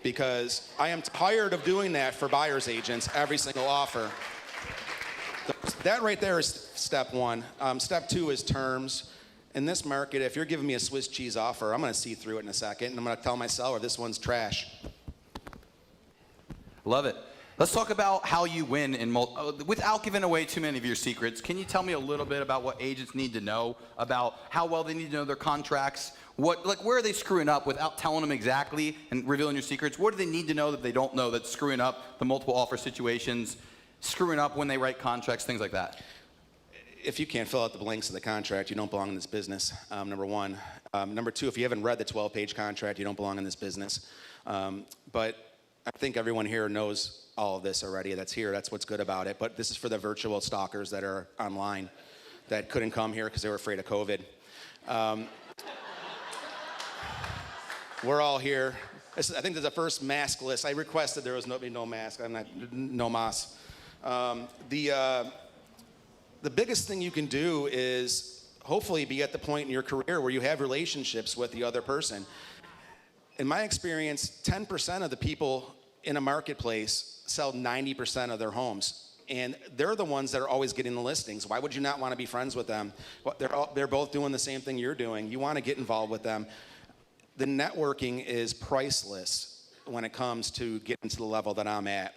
because I am tired of doing that for buyer's agents every single offer. That right there is step 1. Step 2 is terms. In this market, if you're giving me a Swiss cheese offer, I'm going to see through it in a second, and I'm going to tell my seller this one's trash. Love it. Let's talk about how you win without giving away too many of your secrets. Can you tell me a little bit about what agents need to know about how well they need to know their contracts? Where are they screwing up without telling them exactly and revealing your secrets? What do they need to know that they don't know that's screwing up the multiple offer situations, screwing up when they write contracts, things like that? If you can't fill out the blanks of the contract, you don't belong in this business, number 1. Number 2, if you haven't read the 12-page contract, you don't belong in this business. But I think everyone here knows all of this already that's here. That's what's good about it. But this is for the virtual stalkers that are online that couldn't come here because they were afraid of COVID. We're all here. I think there's the first maskless. I requested there was no mask. No mas. The biggest thing you can do is hopefully be at the point in your career where you have relationships with the other person. In my experience, 10% of the people in a marketplace sell 90% of their homes. And they're the ones that are always getting the listings. Why would you not want to be friends with them? They're both doing the same thing you're doing. You want to get involved with them. The networking is priceless when it comes to getting to the level that I'm at.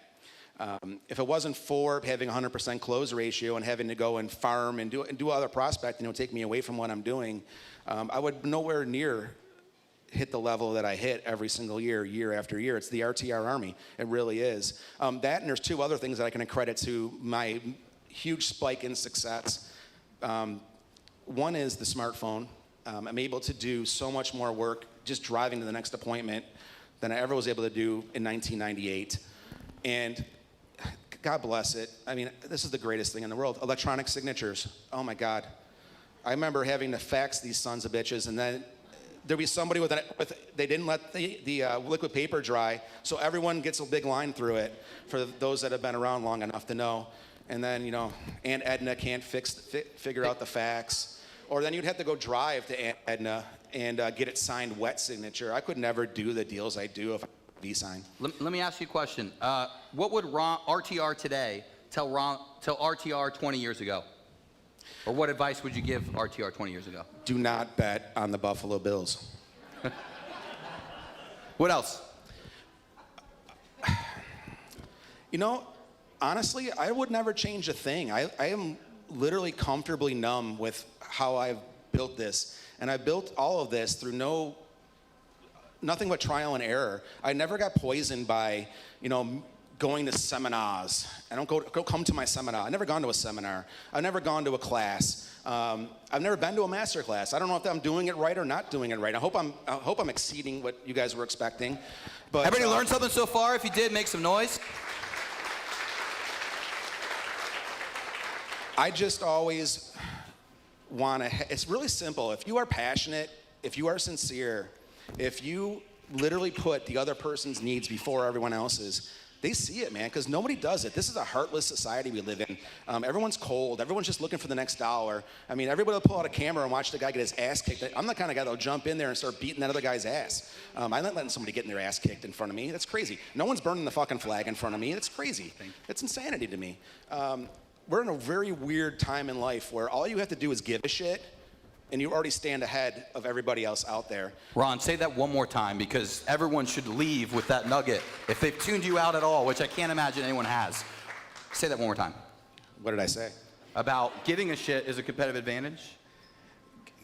If it wasn't for having a 100% close ratio and having to go and farm and do other prospecting, it would take me away from what I'm doing. I would nowhere near hit the level that I hit every single year, year after year. It's the RTR Army. It really is. That, and there's two other things that I can accredit to my huge spike in success. One is the smartphone. I'm able to do so much more work just driving to the next appointment than I ever was able to do in 1998. And God bless it. I mean, this is the greatest thing in the world. Electronic signatures. Oh my God. I remember having to fax these sons of bitches, and then there'd be somebody they didn't let the liquid paper dry, so everyone gets a big line through it, for those that have been around long enough to know. And then, Aunt Edna can't figure out the fax. Or then you'd have to go drive to Aunt Edna and get it signed wet signature. I could never do the deals I do if I V-sign. Let me ask you a question. What would RTR today tell RTR 20 years ago? Or what advice would you give RTR 20 years ago? Do not bet on the Buffalo Bills. What else? Honestly, I would never change a thing. I am literally comfortably numb with how I've built this. And I built all of this through nothing but trial and error. I never got poisoned by, going to seminars. I don't go come to my seminar. I've never gone to a seminar. I've never gone to a class. I've never been to a master class. I don't know if I'm doing it right or not doing it right. I hope I'm exceeding what you guys were expecting. But everybody learned something so far? If you did, make some noise. I just always want to. It's really simple. If you are passionate, if you are sincere, if you literally put the other person's needs before everyone else's, they see it, man, because nobody does it. This is a heartless society we live in. Everyone's cold. Everyone's just looking for the next dollar. I mean, everybody will pull out a camera and watch the guy get his ass kicked. I'm the kind of guy that'll jump in there and start beating that other guy's ass. I'm not letting somebody get in their ass kicked in front of me. That's crazy. No one's burning the fucking flag in front of me. That's crazy. It's insanity to me. We're in a very weird time in life where all you have to do is give a shit, and you already stand ahead of everybody else out there. Ron, say that one more time, because everyone should leave with that nugget. If they've tuned you out at all, which I can't imagine anyone has, say that one more time. What did I say? About giving a shit is a competitive advantage?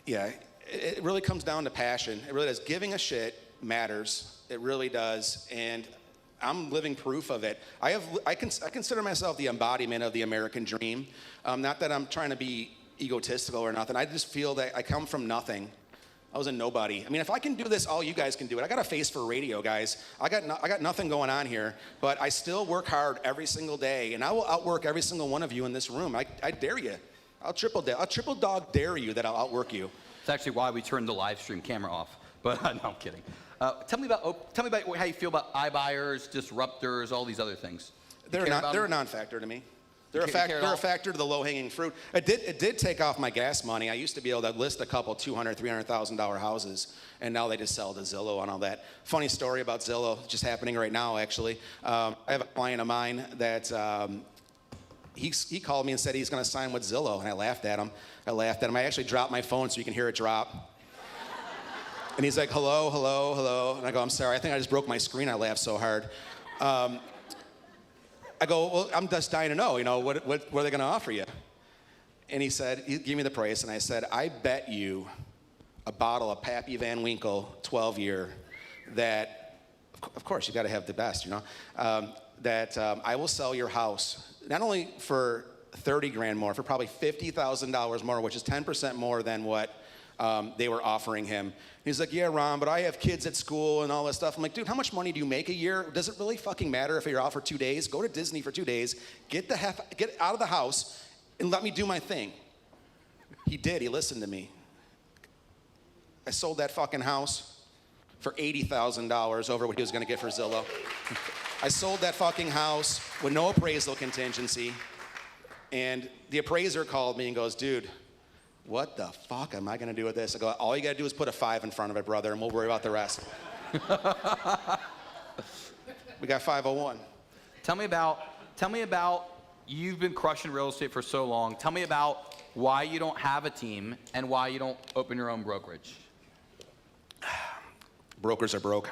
Yeah, it really comes down to passion. It really does. Giving a shit matters. It really does. And I'm living proof of it. I consider myself the embodiment of the American dream. Not that I'm trying to be egotistical or nothing. I just feel that I come from nothing. I was a nobody. I mean, if I can do this, all you guys can do it. I got a face for radio, guys. I got nothing going on here, but I still work hard every single day, and I will outwork every single one of you in this room. I dare you. I'll triple dog dare you that I'll outwork you. It's actually why we turned the live stream camera off. But no, I'm kidding. Tell me about how you feel about iBuyers, disruptors, all these other things. They're a non-factor to me. They're a factor to the low-hanging fruit. It did take off my gas money. I used to be able to list a couple $200,000, $300,000 houses, and now they just sell to Zillow and all that. Funny story about Zillow, just happening right now, actually. I have a client of mine that he called me and said he's going to sign with Zillow, and I laughed at him. I actually dropped my phone so you can hear it drop. And he's like, hello, hello, hello. And I go, I'm sorry, I think I just broke my screen. I laughed so hard. I go, well, I'm just dying to know, what are they going to offer you? And he said, he gave me the price, and I said, I bet you a bottle of Pappy Van Winkle 12-year that, of course, you got to have the best, that I will sell your house, not only for 30 grand more, for probably $50,000 more, which is 10% more than what they were offering him. He's like, yeah, Ron, but I have kids at school and all this stuff. I'm like, dude, how much money do you make a year? Does it really fucking matter if you're out for 2 days? Go to Disney for 2 days, get out of the house, and let me do my thing. He did. He listened to me. I sold that fucking house for $80,000 over what he was going to get for Zillow. I sold that fucking house with no appraisal contingency, and the appraiser called me and goes, dude, what the fuck am I going to do with this? I go, all you got to do is put a 5 in front of it, brother, and we'll worry about the rest. We got 501. Tell me about, you've been crushing real estate for so long. Tell me about why you don't have a team and why you don't open your own brokerage. Brokers are broke.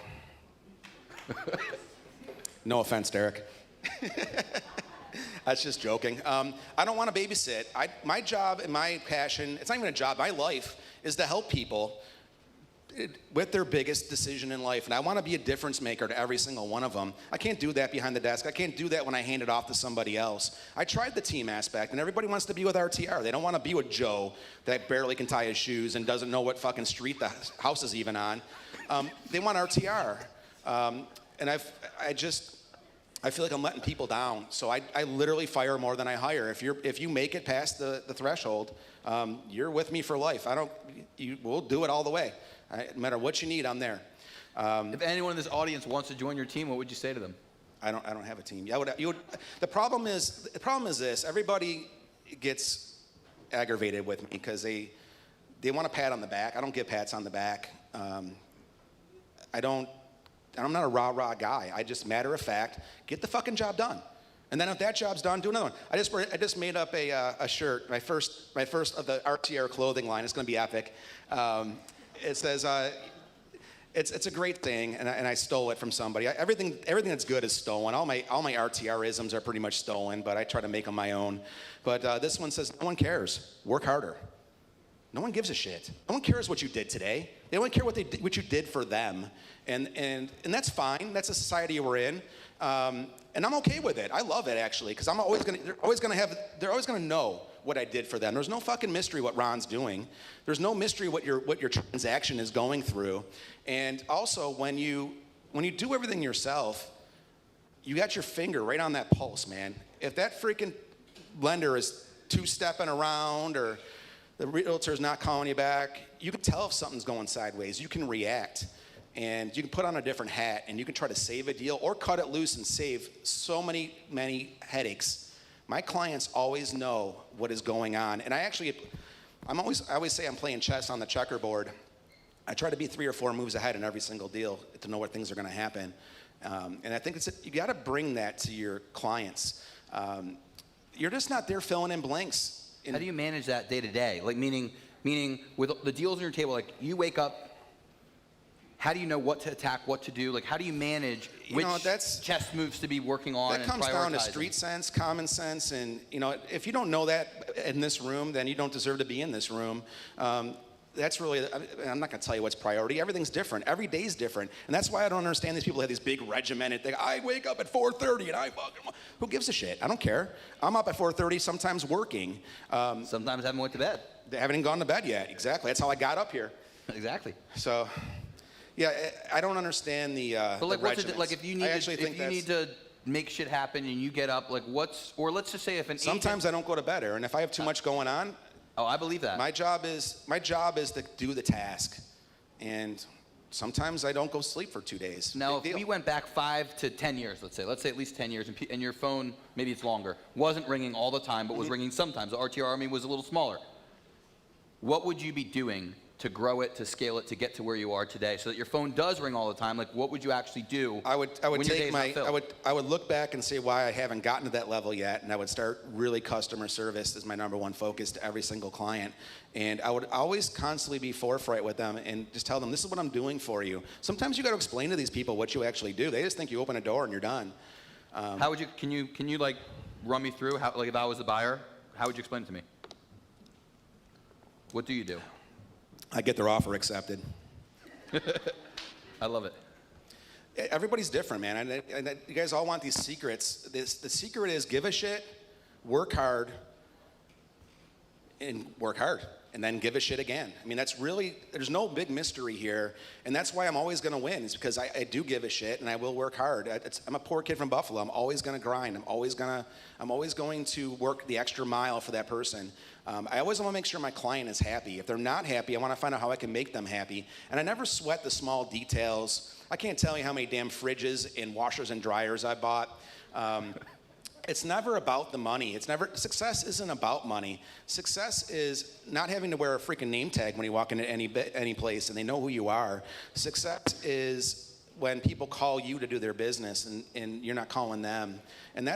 No offense, Derek. That's just joking. I don't want to babysit. My job and my passion, it's not even a job, my life is to help people with their biggest decision in life. And I want to be a difference maker to every single one of them. I can't do that behind the desk. I can't do that when I hand it off to somebody else. I tried the team aspect, and everybody wants to be with RTR. They don't want to be with Joe that barely can tie his shoes and doesn't know what fucking street the house is even on. They want RTR. And I feel like I'm letting people down. So I literally fire more than I hire. If you make it past the threshold, you're with me for life. We'll do it all the way. No matter what you need, I'm there. If anyone in this audience wants to join your team, what would you say to them? I don't have a team. The problem is this. Everybody gets aggravated with me because they want a pat on the back. I don't give pats on the back. I'm not a rah-rah guy. I just, matter of fact, get the fucking job done. And then if that job's done, do another one. I just made up a shirt, my first of the RTR clothing line. It's going to be epic. It says, it's a great thing, and I stole it from somebody. Everything that's good is stolen. All my RTR-isms are pretty much stolen, but I try to make them my own. But this one says, no one cares. Work harder. No one gives a shit. No one cares what you did today. They don't care what you did for them, and that's fine. That's the society we're in, and I'm okay with it. I love it actually, because they're always gonna know what I did for them. There's no fucking mystery what Ron's doing. There's no mystery what your transaction is going through, and also when you do everything yourself, you got your finger right on that pulse, man. If that freaking lender is two-stepping around or the realtor's not calling you back, you can tell if something's going sideways. You can react, and you can put on a different hat, and you can try to save a deal or cut it loose and save so many headaches. My clients always know what is going on, and I always say I'm playing chess on the checkerboard. I try to be 3 or 4 moves ahead in every single deal to know where things are going to happen, and I think you got to bring that to your clients. You're just not there filling in blanks. How do you manage that day to day? Like meaning with the deals on your table, like you wake up, how do you know what to attack, what to do? Like how do you manage which chess moves to be working on and prioritizing? That comes down to street sense, common sense, and if you don't know that in this room, then you don't deserve to be in this room. That's really, I'm not going to tell you what's priority. Everything's different. Every day's different. And that's why I don't understand these people who have these big regimented things. I wake up at 4:30 and I fucking, who gives a shit? I don't care. I'm up at 4:30, sometimes working. Sometimes I haven't went to bed. They haven't even gone to bed yet. Exactly. That's how I got up here. Exactly. So, yeah, I don't understand the but like, the regiments. Like if you need to make shit happen and you get up, like or let's just say if an sometimes I don't go to bed, and if I have too much going on. Oh, I believe that. My job is to do the task, and sometimes I don't go sleep for 2 days. Now, if we went back 5 to 10 years, let's say at least 10 years, and your phone, maybe it's longer, wasn't ringing all the time, but was ringing sometimes. The RTR army was a little smaller. What would you be doing to grow it, to scale it, to get to where you are today, so that your phone does ring all the time? Like, what would you actually do? I would look back and say why I haven't gotten to that level yet, and I would start really customer service as my number one focus to every single client. And I would always constantly be forthright with them and just tell them, this is what I'm doing for you. Sometimes you got to explain to these people what you actually do. They just think you open a door and you're done. How would you? Can you like run me through how, like if I was the buyer, how would you explain it to me? What do you do? I get their offer accepted. I love it. Everybody's different, man. And you guys all want these secrets. The secret is give a shit, work hard, and then give a shit again. I mean, there's no big mystery here. And that's why I'm always going to win, is because I do give a shit and I will work hard. I'm a poor kid from Buffalo. I'm always going to grind. I'm always going to work the extra mile for that person. I always want to make sure my client is happy. If they're not happy, I want to find out how I can make them happy. And I never sweat the small details. I can't tell you how many damn fridges and washers and dryers I bought. it's never about the money. Success isn't about money. Success is not having to wear a freaking name tag when you walk into any place and they know who you are. Success is when people call you to do their business and you're not calling them. And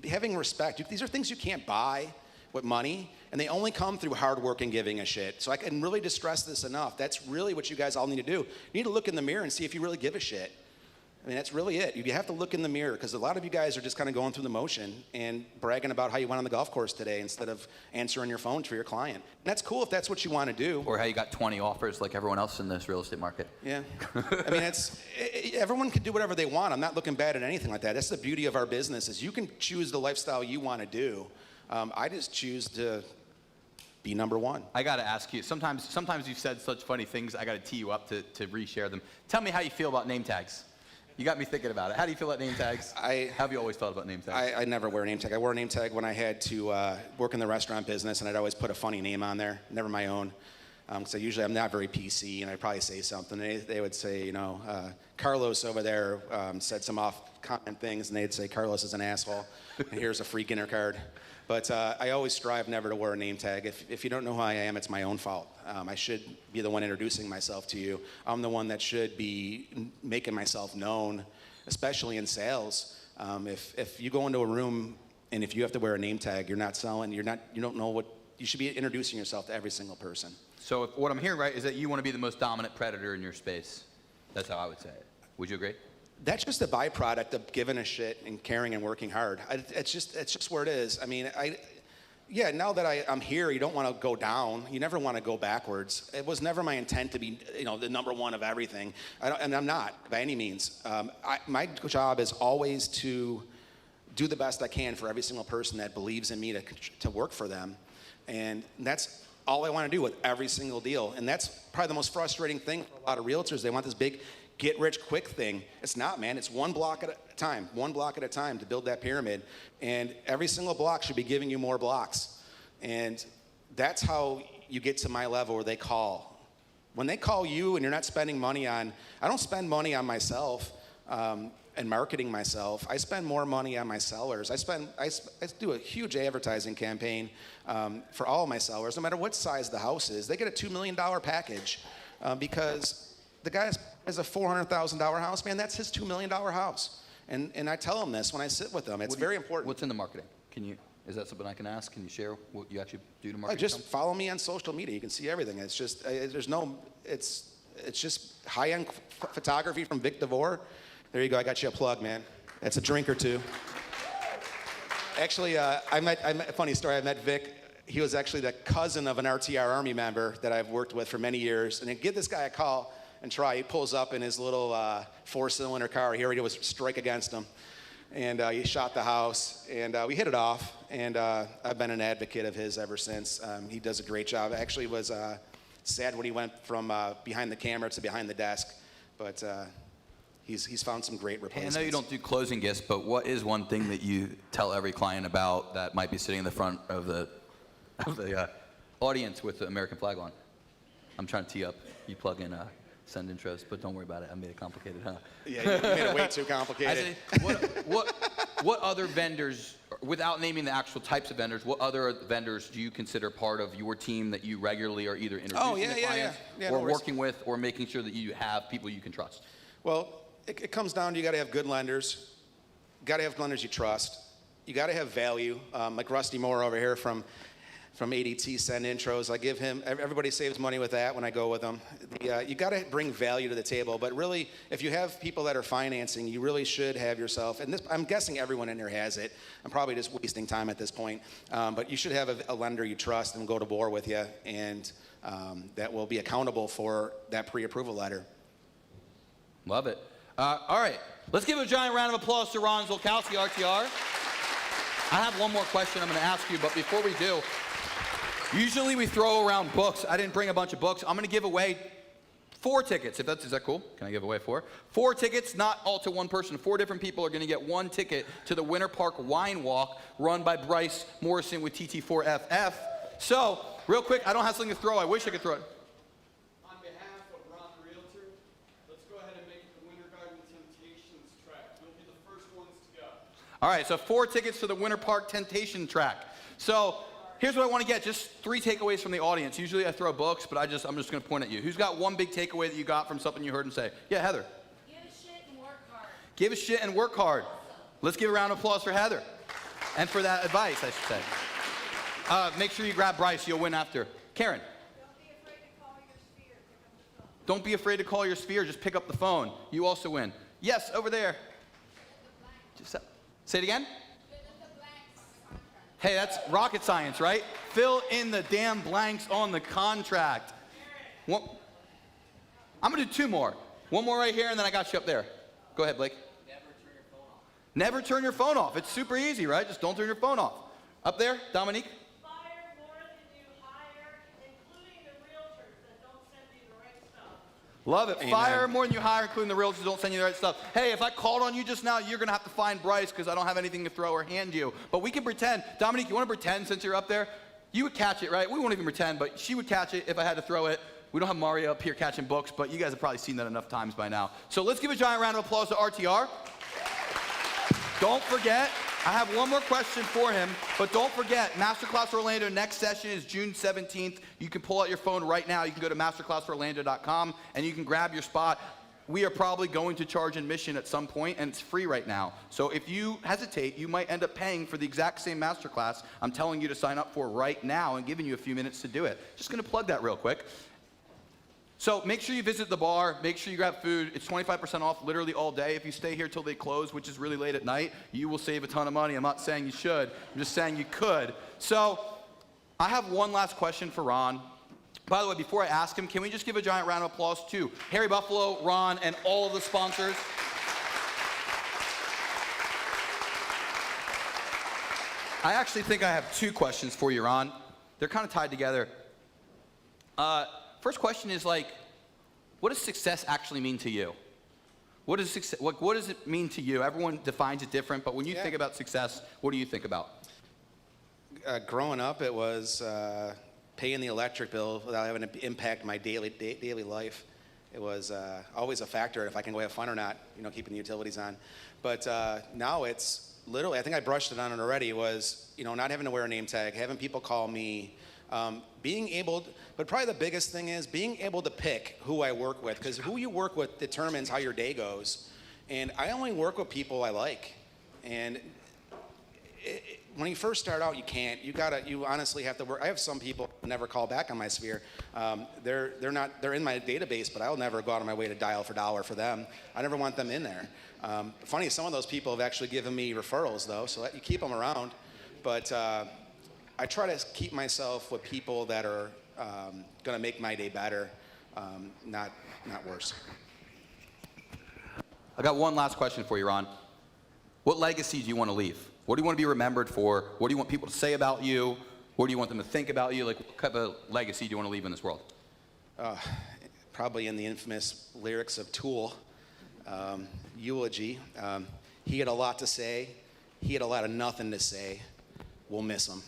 having respect. These are things you can't buy with money, and they only come through hard work and giving a shit. So I can really distress this enough. That's really what you guys all need to do. You need to look in the mirror and see if you really give a shit. I mean, that's really it. You have to look in the mirror, because a lot of you guys are just kind of going through the motion and bragging about how you went on the golf course today instead of answering your phone for your client. And that's cool if that's what you want to do. Or how you got 20 offers like everyone else in this real estate market. Yeah. I mean, everyone can do whatever they want. I'm not looking bad at anything like that. That's the beauty of our business, is you can choose the lifestyle you want to do. I just choose to be number one. I got to ask you, sometimes you've said such funny things, I got to tee you up to reshare them. Tell me how you feel about name tags. You got me thinking about it. How do you feel about name tags? How have you always felt about name tags? I never wear a name tag. I wore a name tag when I had to work in the restaurant business, and I'd always put a funny name on there, never my own. So usually I'm not very PC, and I'd probably say something. They would say, Carlos over there said some off-comment things, and they'd say, Carlos is an asshole, and here's a free dinner card. But I always strive never to wear a name tag. If you don't know who I am, it's my own fault. I should be the one introducing myself to you. I'm the one that should be making myself known, especially in sales. If you go into a room and if you have to wear a name tag, you're not selling. You don't know what. You should be introducing yourself to every single person. So what I'm hearing, right, is that you want to be the most dominant predator in your space. That's how I would say it. Would you agree? That's just a byproduct of giving a shit and caring and working hard. It's just where it is. I mean, now that I'm here, you don't want to go down. You never want to go backwards. It was never my intent to be, the number one of everything. And I'm not by any means. My job is always to do the best I can for every single person that believes in me to work for them. And that's all I want to do with every single deal. And that's probably the most frustrating thing for a lot of realtors. They want this big get-rich-quick thing. It's not, man. It's one block at a time to build that pyramid. And every single block should be giving you more blocks. And that's how you get to my level where they call. When they call you and you're not spending money on, I don't spend money on myself and marketing myself. I spend more money on my sellers. I do a huge advertising campaign for all of my sellers, no matter what size the house is. They get a $2 million package because the guy has a $400,000 house, man. That's his $2 million house. And I tell them this when I sit with them. It's very important. What's in the marketing? Is that something I can ask? Can you share what you actually do to market? Just follow me on social media. You can see everything. It's just it's just high-end photography from Vic DeVore. There you go. I got you a plug, man. That's a drink or two. Actually, funny story. I met Vic. He was actually the cousin of an RTR Army member that I've worked with for many years. And then give this guy a call and try. He pulls up in his little 4-cylinder car. He already was strike against him. And he shot the house. And we hit it off. And I've been an advocate of his ever since. He does a great job. I actually was sad when he went from behind the camera to behind the desk. But he's found some great replacements. I know you don't do closing gifts, but what is one thing that you tell every client about that might be sitting in the front of the audience with the American flag on? I'm trying to tee up. You plug in send intros, but don't worry about it. I made it complicated, huh? Yeah, you made it way too complicated. What other vendors, without naming the actual types of vendors, what other vendors do you consider part of your team that you regularly are either introducing to clients or working with or making sure that you have people you can trust? Well, it comes down to you got to have good lenders. You got to have lenders you trust. You got to have value. Like Rusty Moore over here from ADT Send Intros. I give him, everybody saves money with that when I go with them. You got to bring value to the table. But really, if you have people that are financing, you really should have yourself, and this, I'm guessing everyone in here has it. I'm probably just wasting time at this point. But you should have a lender you trust and go to war with you, and that will be accountable for that pre-approval letter. Love it. All right, let's give a giant round of applause to Ron Zolkowski, RTR. I have one more question I'm going to ask you, but before we do, usually we throw around books. I didn't bring a bunch of books. I'm going to give away 4 tickets. Is that cool? Can I give away 4? 4 tickets, not all to one person. 4 different people are going to get 1 ticket to the Winter Park Wine Walk run by Bryce Morrison with TT4FF. So, real quick, I don't have something to throw. I wish I could throw it. On behalf of Ron the Realtor, let's go ahead and make it the Winter Garden Temptations track. You'll be the first ones to go. All right, so 4 tickets to the Winter Park Temptation Track. So here's what I want to get, just 3 takeaways from the audience. Usually I throw books, but I'm just going to point at you. Who's got one big takeaway that you got from something you heard and say? Yeah, Heather. Give a shit and work hard. Give a shit and work hard. Let's give a round of applause for Heather. And for that advice, I should say. Make sure you grab Bryce. You'll win after. Karen. Don't be afraid to call your sphere. Pick up the phone. Don't be afraid to call your sphere. Just pick up the phone. You also win. Yes, over there. Just, say it again. Hey, that's rocket science, right? Fill in the damn blanks on the contract. I'm going to do 2 more. One more right here, and then I got you up there. Go ahead, Blake. Never turn your phone off. It's super easy, right? Just don't turn your phone off. Up there, Dominique. Fire more than you hire, including the realtors that don't send you the right stuff. Love it. Amen. Fire more than you hire, including the realtors don't send you the right stuff. Hey, if I called on you just now, you're going to have to find Bryce because I don't have anything to throw or hand you. But we can pretend. Dominique, you want to pretend since you're up there? You would catch it, right? We won't even pretend, but she would catch it if I had to throw it. We don't have Mario up here catching books, but you guys have probably seen that enough times by now. So let's give a giant round of applause to RTR. Don't forget, I have one more question for him, but don't forget, Masterclass Orlando, next session is June 17th. You can pull out your phone right now. You can go to masterclassorlando.com and you can grab your spot. We are probably going to charge admission at some point, and it's free right now. So if you hesitate, you might end up paying for the exact same masterclass I'm telling you to sign up for right now and giving you a few minutes to do it. Just going to plug that real quick. So make sure you visit the bar, make sure you grab food. It's 25% off literally all day. If you stay here till they close, which is really late at night, you will save a ton of money. I'm not saying you should, I'm just saying you could. So I have one last question for Ron. By the way, before I ask him, can we just give a giant round of applause to Harry Buffalo, Ron, and all of the sponsors? I actually think I have 2 questions for you, Ron. They're kind of tied together. First question is what does success actually mean to you? What does it mean to you? Everyone defines it different, but when you think about success, what do you think about? Growing up, it was paying the electric bill without having to impact my daily life. It was always a factor if I can go have fun or not, keeping the utilities on. But now it's literally, I think I brushed it on it already, was, not having to wear a name tag, having people call me, being able, but probably the biggest thing is being able to pick who I work with, because who you work with determines how your day goes. And I only work with people I like. And when you first start out, you can't. You honestly have to work. I have some people who never call back on my sphere. They're in my database, but I'll never go out of my way to dial for dollar for them. I never want them in there. Funny, some of those people have actually given me referrals though, so you keep them around. But I try to keep myself with people that are going to make my day better, not worse. I got one last question for you, Ron. What legacy do you want to leave? What do you want to be remembered for? What do you want people to say about you? What do you want them to think about you? What type of legacy do you want to leave in this world? Probably in the infamous lyrics of Tool, Eulogy. He had a lot to say. He had a lot of nothing to say. We'll miss him.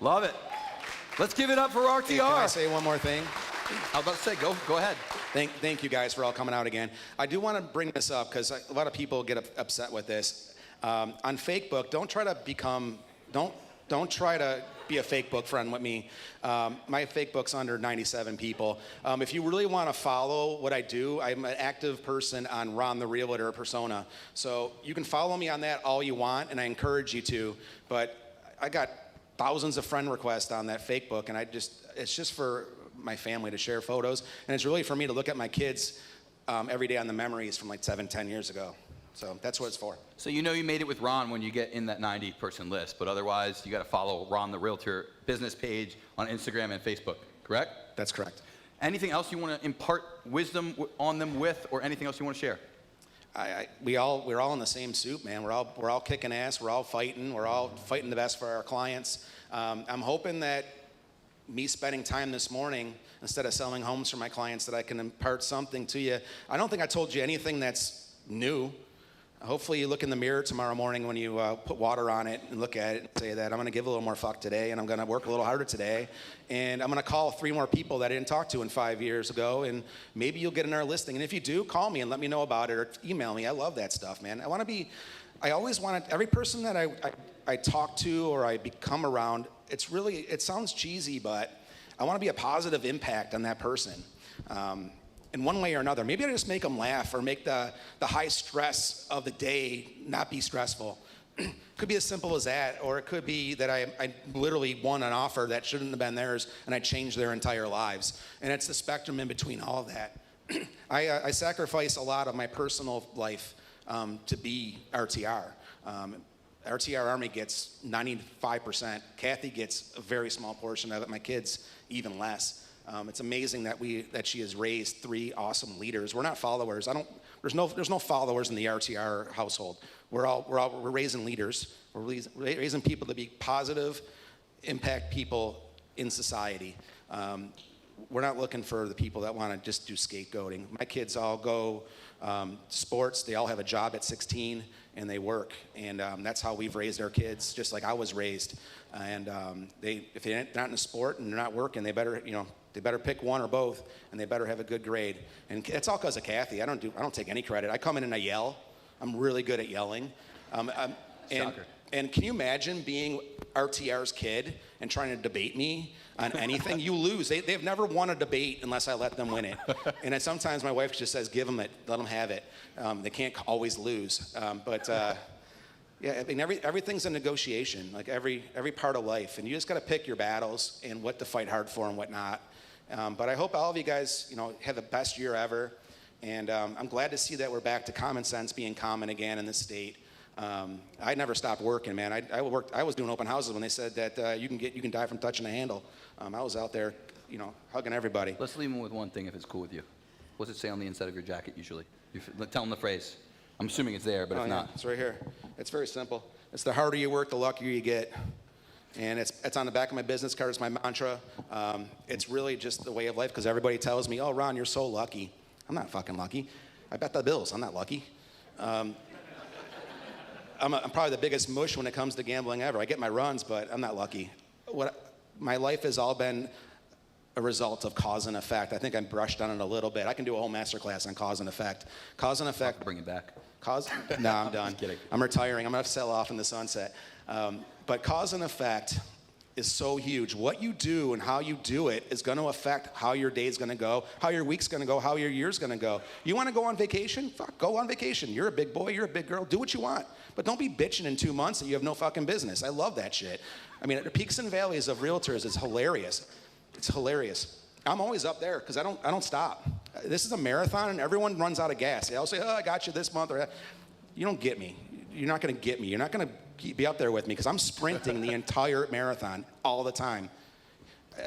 Love it. Let's give it up for RTR. Hey, can I say one more thing? I was about to say, go ahead. Thank you guys for all coming out again. I do want to bring this up because a lot of people get upset with this. On Fakebook, don't try to be a Fakebook friend with me. My Fakebook's under 97 people. If you really want to follow what I do, I'm an active person on Ron the Realtor persona. So you can follow me on that all you want, and I encourage you to. But I got thousands of friend requests on that Fakebook, and it's just for my family to share photos, and it's really for me to look at my kids every day on the memories from 7-10 years ago. So that's what it's for. So you made it with Ron when you get in that 90-person list, but otherwise you got to follow Ron the Realtor business page on Instagram and Facebook, correct? That's correct. Anything else you want to impart wisdom on them with, or anything else you want to share? We're all in the same soup, man. We're all kicking ass. We're all fighting. We're all fighting the best for our clients. I'm hoping that me spending time this morning, instead of selling homes for my clients, that I can impart something to you. I don't think I told you anything that's new. hopefully you look in the mirror tomorrow morning when you put water on it and look at it and say that I'm going to give a little more fuck today, and I'm going to work a little harder today, and I'm going to call 3 more people that I didn't talk to in 5 years ago, and maybe you'll get another listing. And if you do, call me and let me know about it, or email me. I love that stuff, man. I always want to, every person that I talk to or I become around, it sounds cheesy, but I want to be a positive impact on that person. In one way or another. Maybe I just make them laugh or make the high stress of the day not be stressful. Could be as simple as that, or it could be that I literally won an offer that shouldn't have been theirs and I changed their entire lives. And it's the spectrum in between all of that. I sacrifice a lot of my personal life to be RTR. RTR Army gets 95%. Kathy gets a very small portion of it. My kids, even less. It's amazing that she has raised 3 awesome leaders. We're not followers. There's no followers in the RTR household. We're raising leaders. We're raising people to be positive, impact people in society. We're not looking for the people that want to just do scapegoating. My kids all go sports. They all have a job at 16 and they work. And that's how we've raised our kids, just like I was raised. And if they're not in a sport and they're not working, they better pick one or both, and they better have a good grade. And it's all because of Kathy. I don't take any credit. I come in and I yell. I'm really good at yelling. And can you imagine being RTR's kid and trying to debate me on anything? You lose. They've never won a debate unless I let them win it. And sometimes my wife just says, give them it, let them have it. They can't always lose. Yeah, I mean, everything's a negotiation, like every part of life. And you just got to pick your battles and what to fight hard for and what not. But I hope all of you guys, have the best year ever. And I'm glad to see that we're back to common sense being common again in this state. I never stopped working, man. I was doing open houses when they said that you can die from touching a handle. I was out there, hugging everybody. Let's leave them with one thing if it's cool with you. What's it say on the inside of your jacket usually? Tell them the phrase. I'm assuming it's there, but if not. It's right here. It's very simple. It's the harder you work, the luckier you get. And it's on the back of my business card. It's my mantra. It's really just the way of life, because everybody tells me, oh, Ron, you're so lucky. I'm not fucking lucky. I bet the bills. I'm not lucky. I'm probably the biggest mush when it comes to gambling ever. I get my runs, but I'm not lucky. My life has all been a result of cause and effect. I think I brushed on it a little bit. I can do a whole master class on cause and effect. Cause and effect. Bring it back. No, I'm done. Just kidding. I'm retiring. I'm going to sell off in the sunset. But cause and effect is so huge. What you do and how you do it is going to affect how your day's going to go, how your week's going to go, how your year's going to go. You want to go on vacation? Fuck, go on vacation. You're a big boy. You're a big girl. Do what you want. But don't be bitching in 2 months that you have no fucking business. I love that shit. I mean, the peaks and valleys of realtors is hilarious. It's hilarious. I'm always up there because I don't stop. This is a marathon and everyone runs out of gas. They all say, oh, I got you this month or that. You don't get me. You're not going to get me. You're not going to be up there with me because I'm sprinting the entire marathon all the time.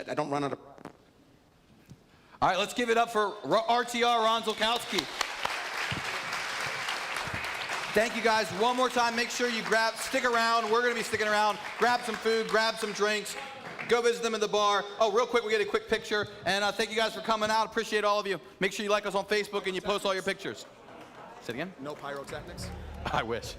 I don't run out of... All right, let's give it up for RTR Ron Zolkowski. Thank you guys. One more time, make sure you stick around. We're going to be sticking around. Grab some food, grab some drinks. Go visit them in the bar. Oh, real quick, we get a quick picture. And thank you guys for coming out. Appreciate all of you. Make sure you like us on Facebook and you post all your pictures. Say it again? No pyrotechnics? I wish.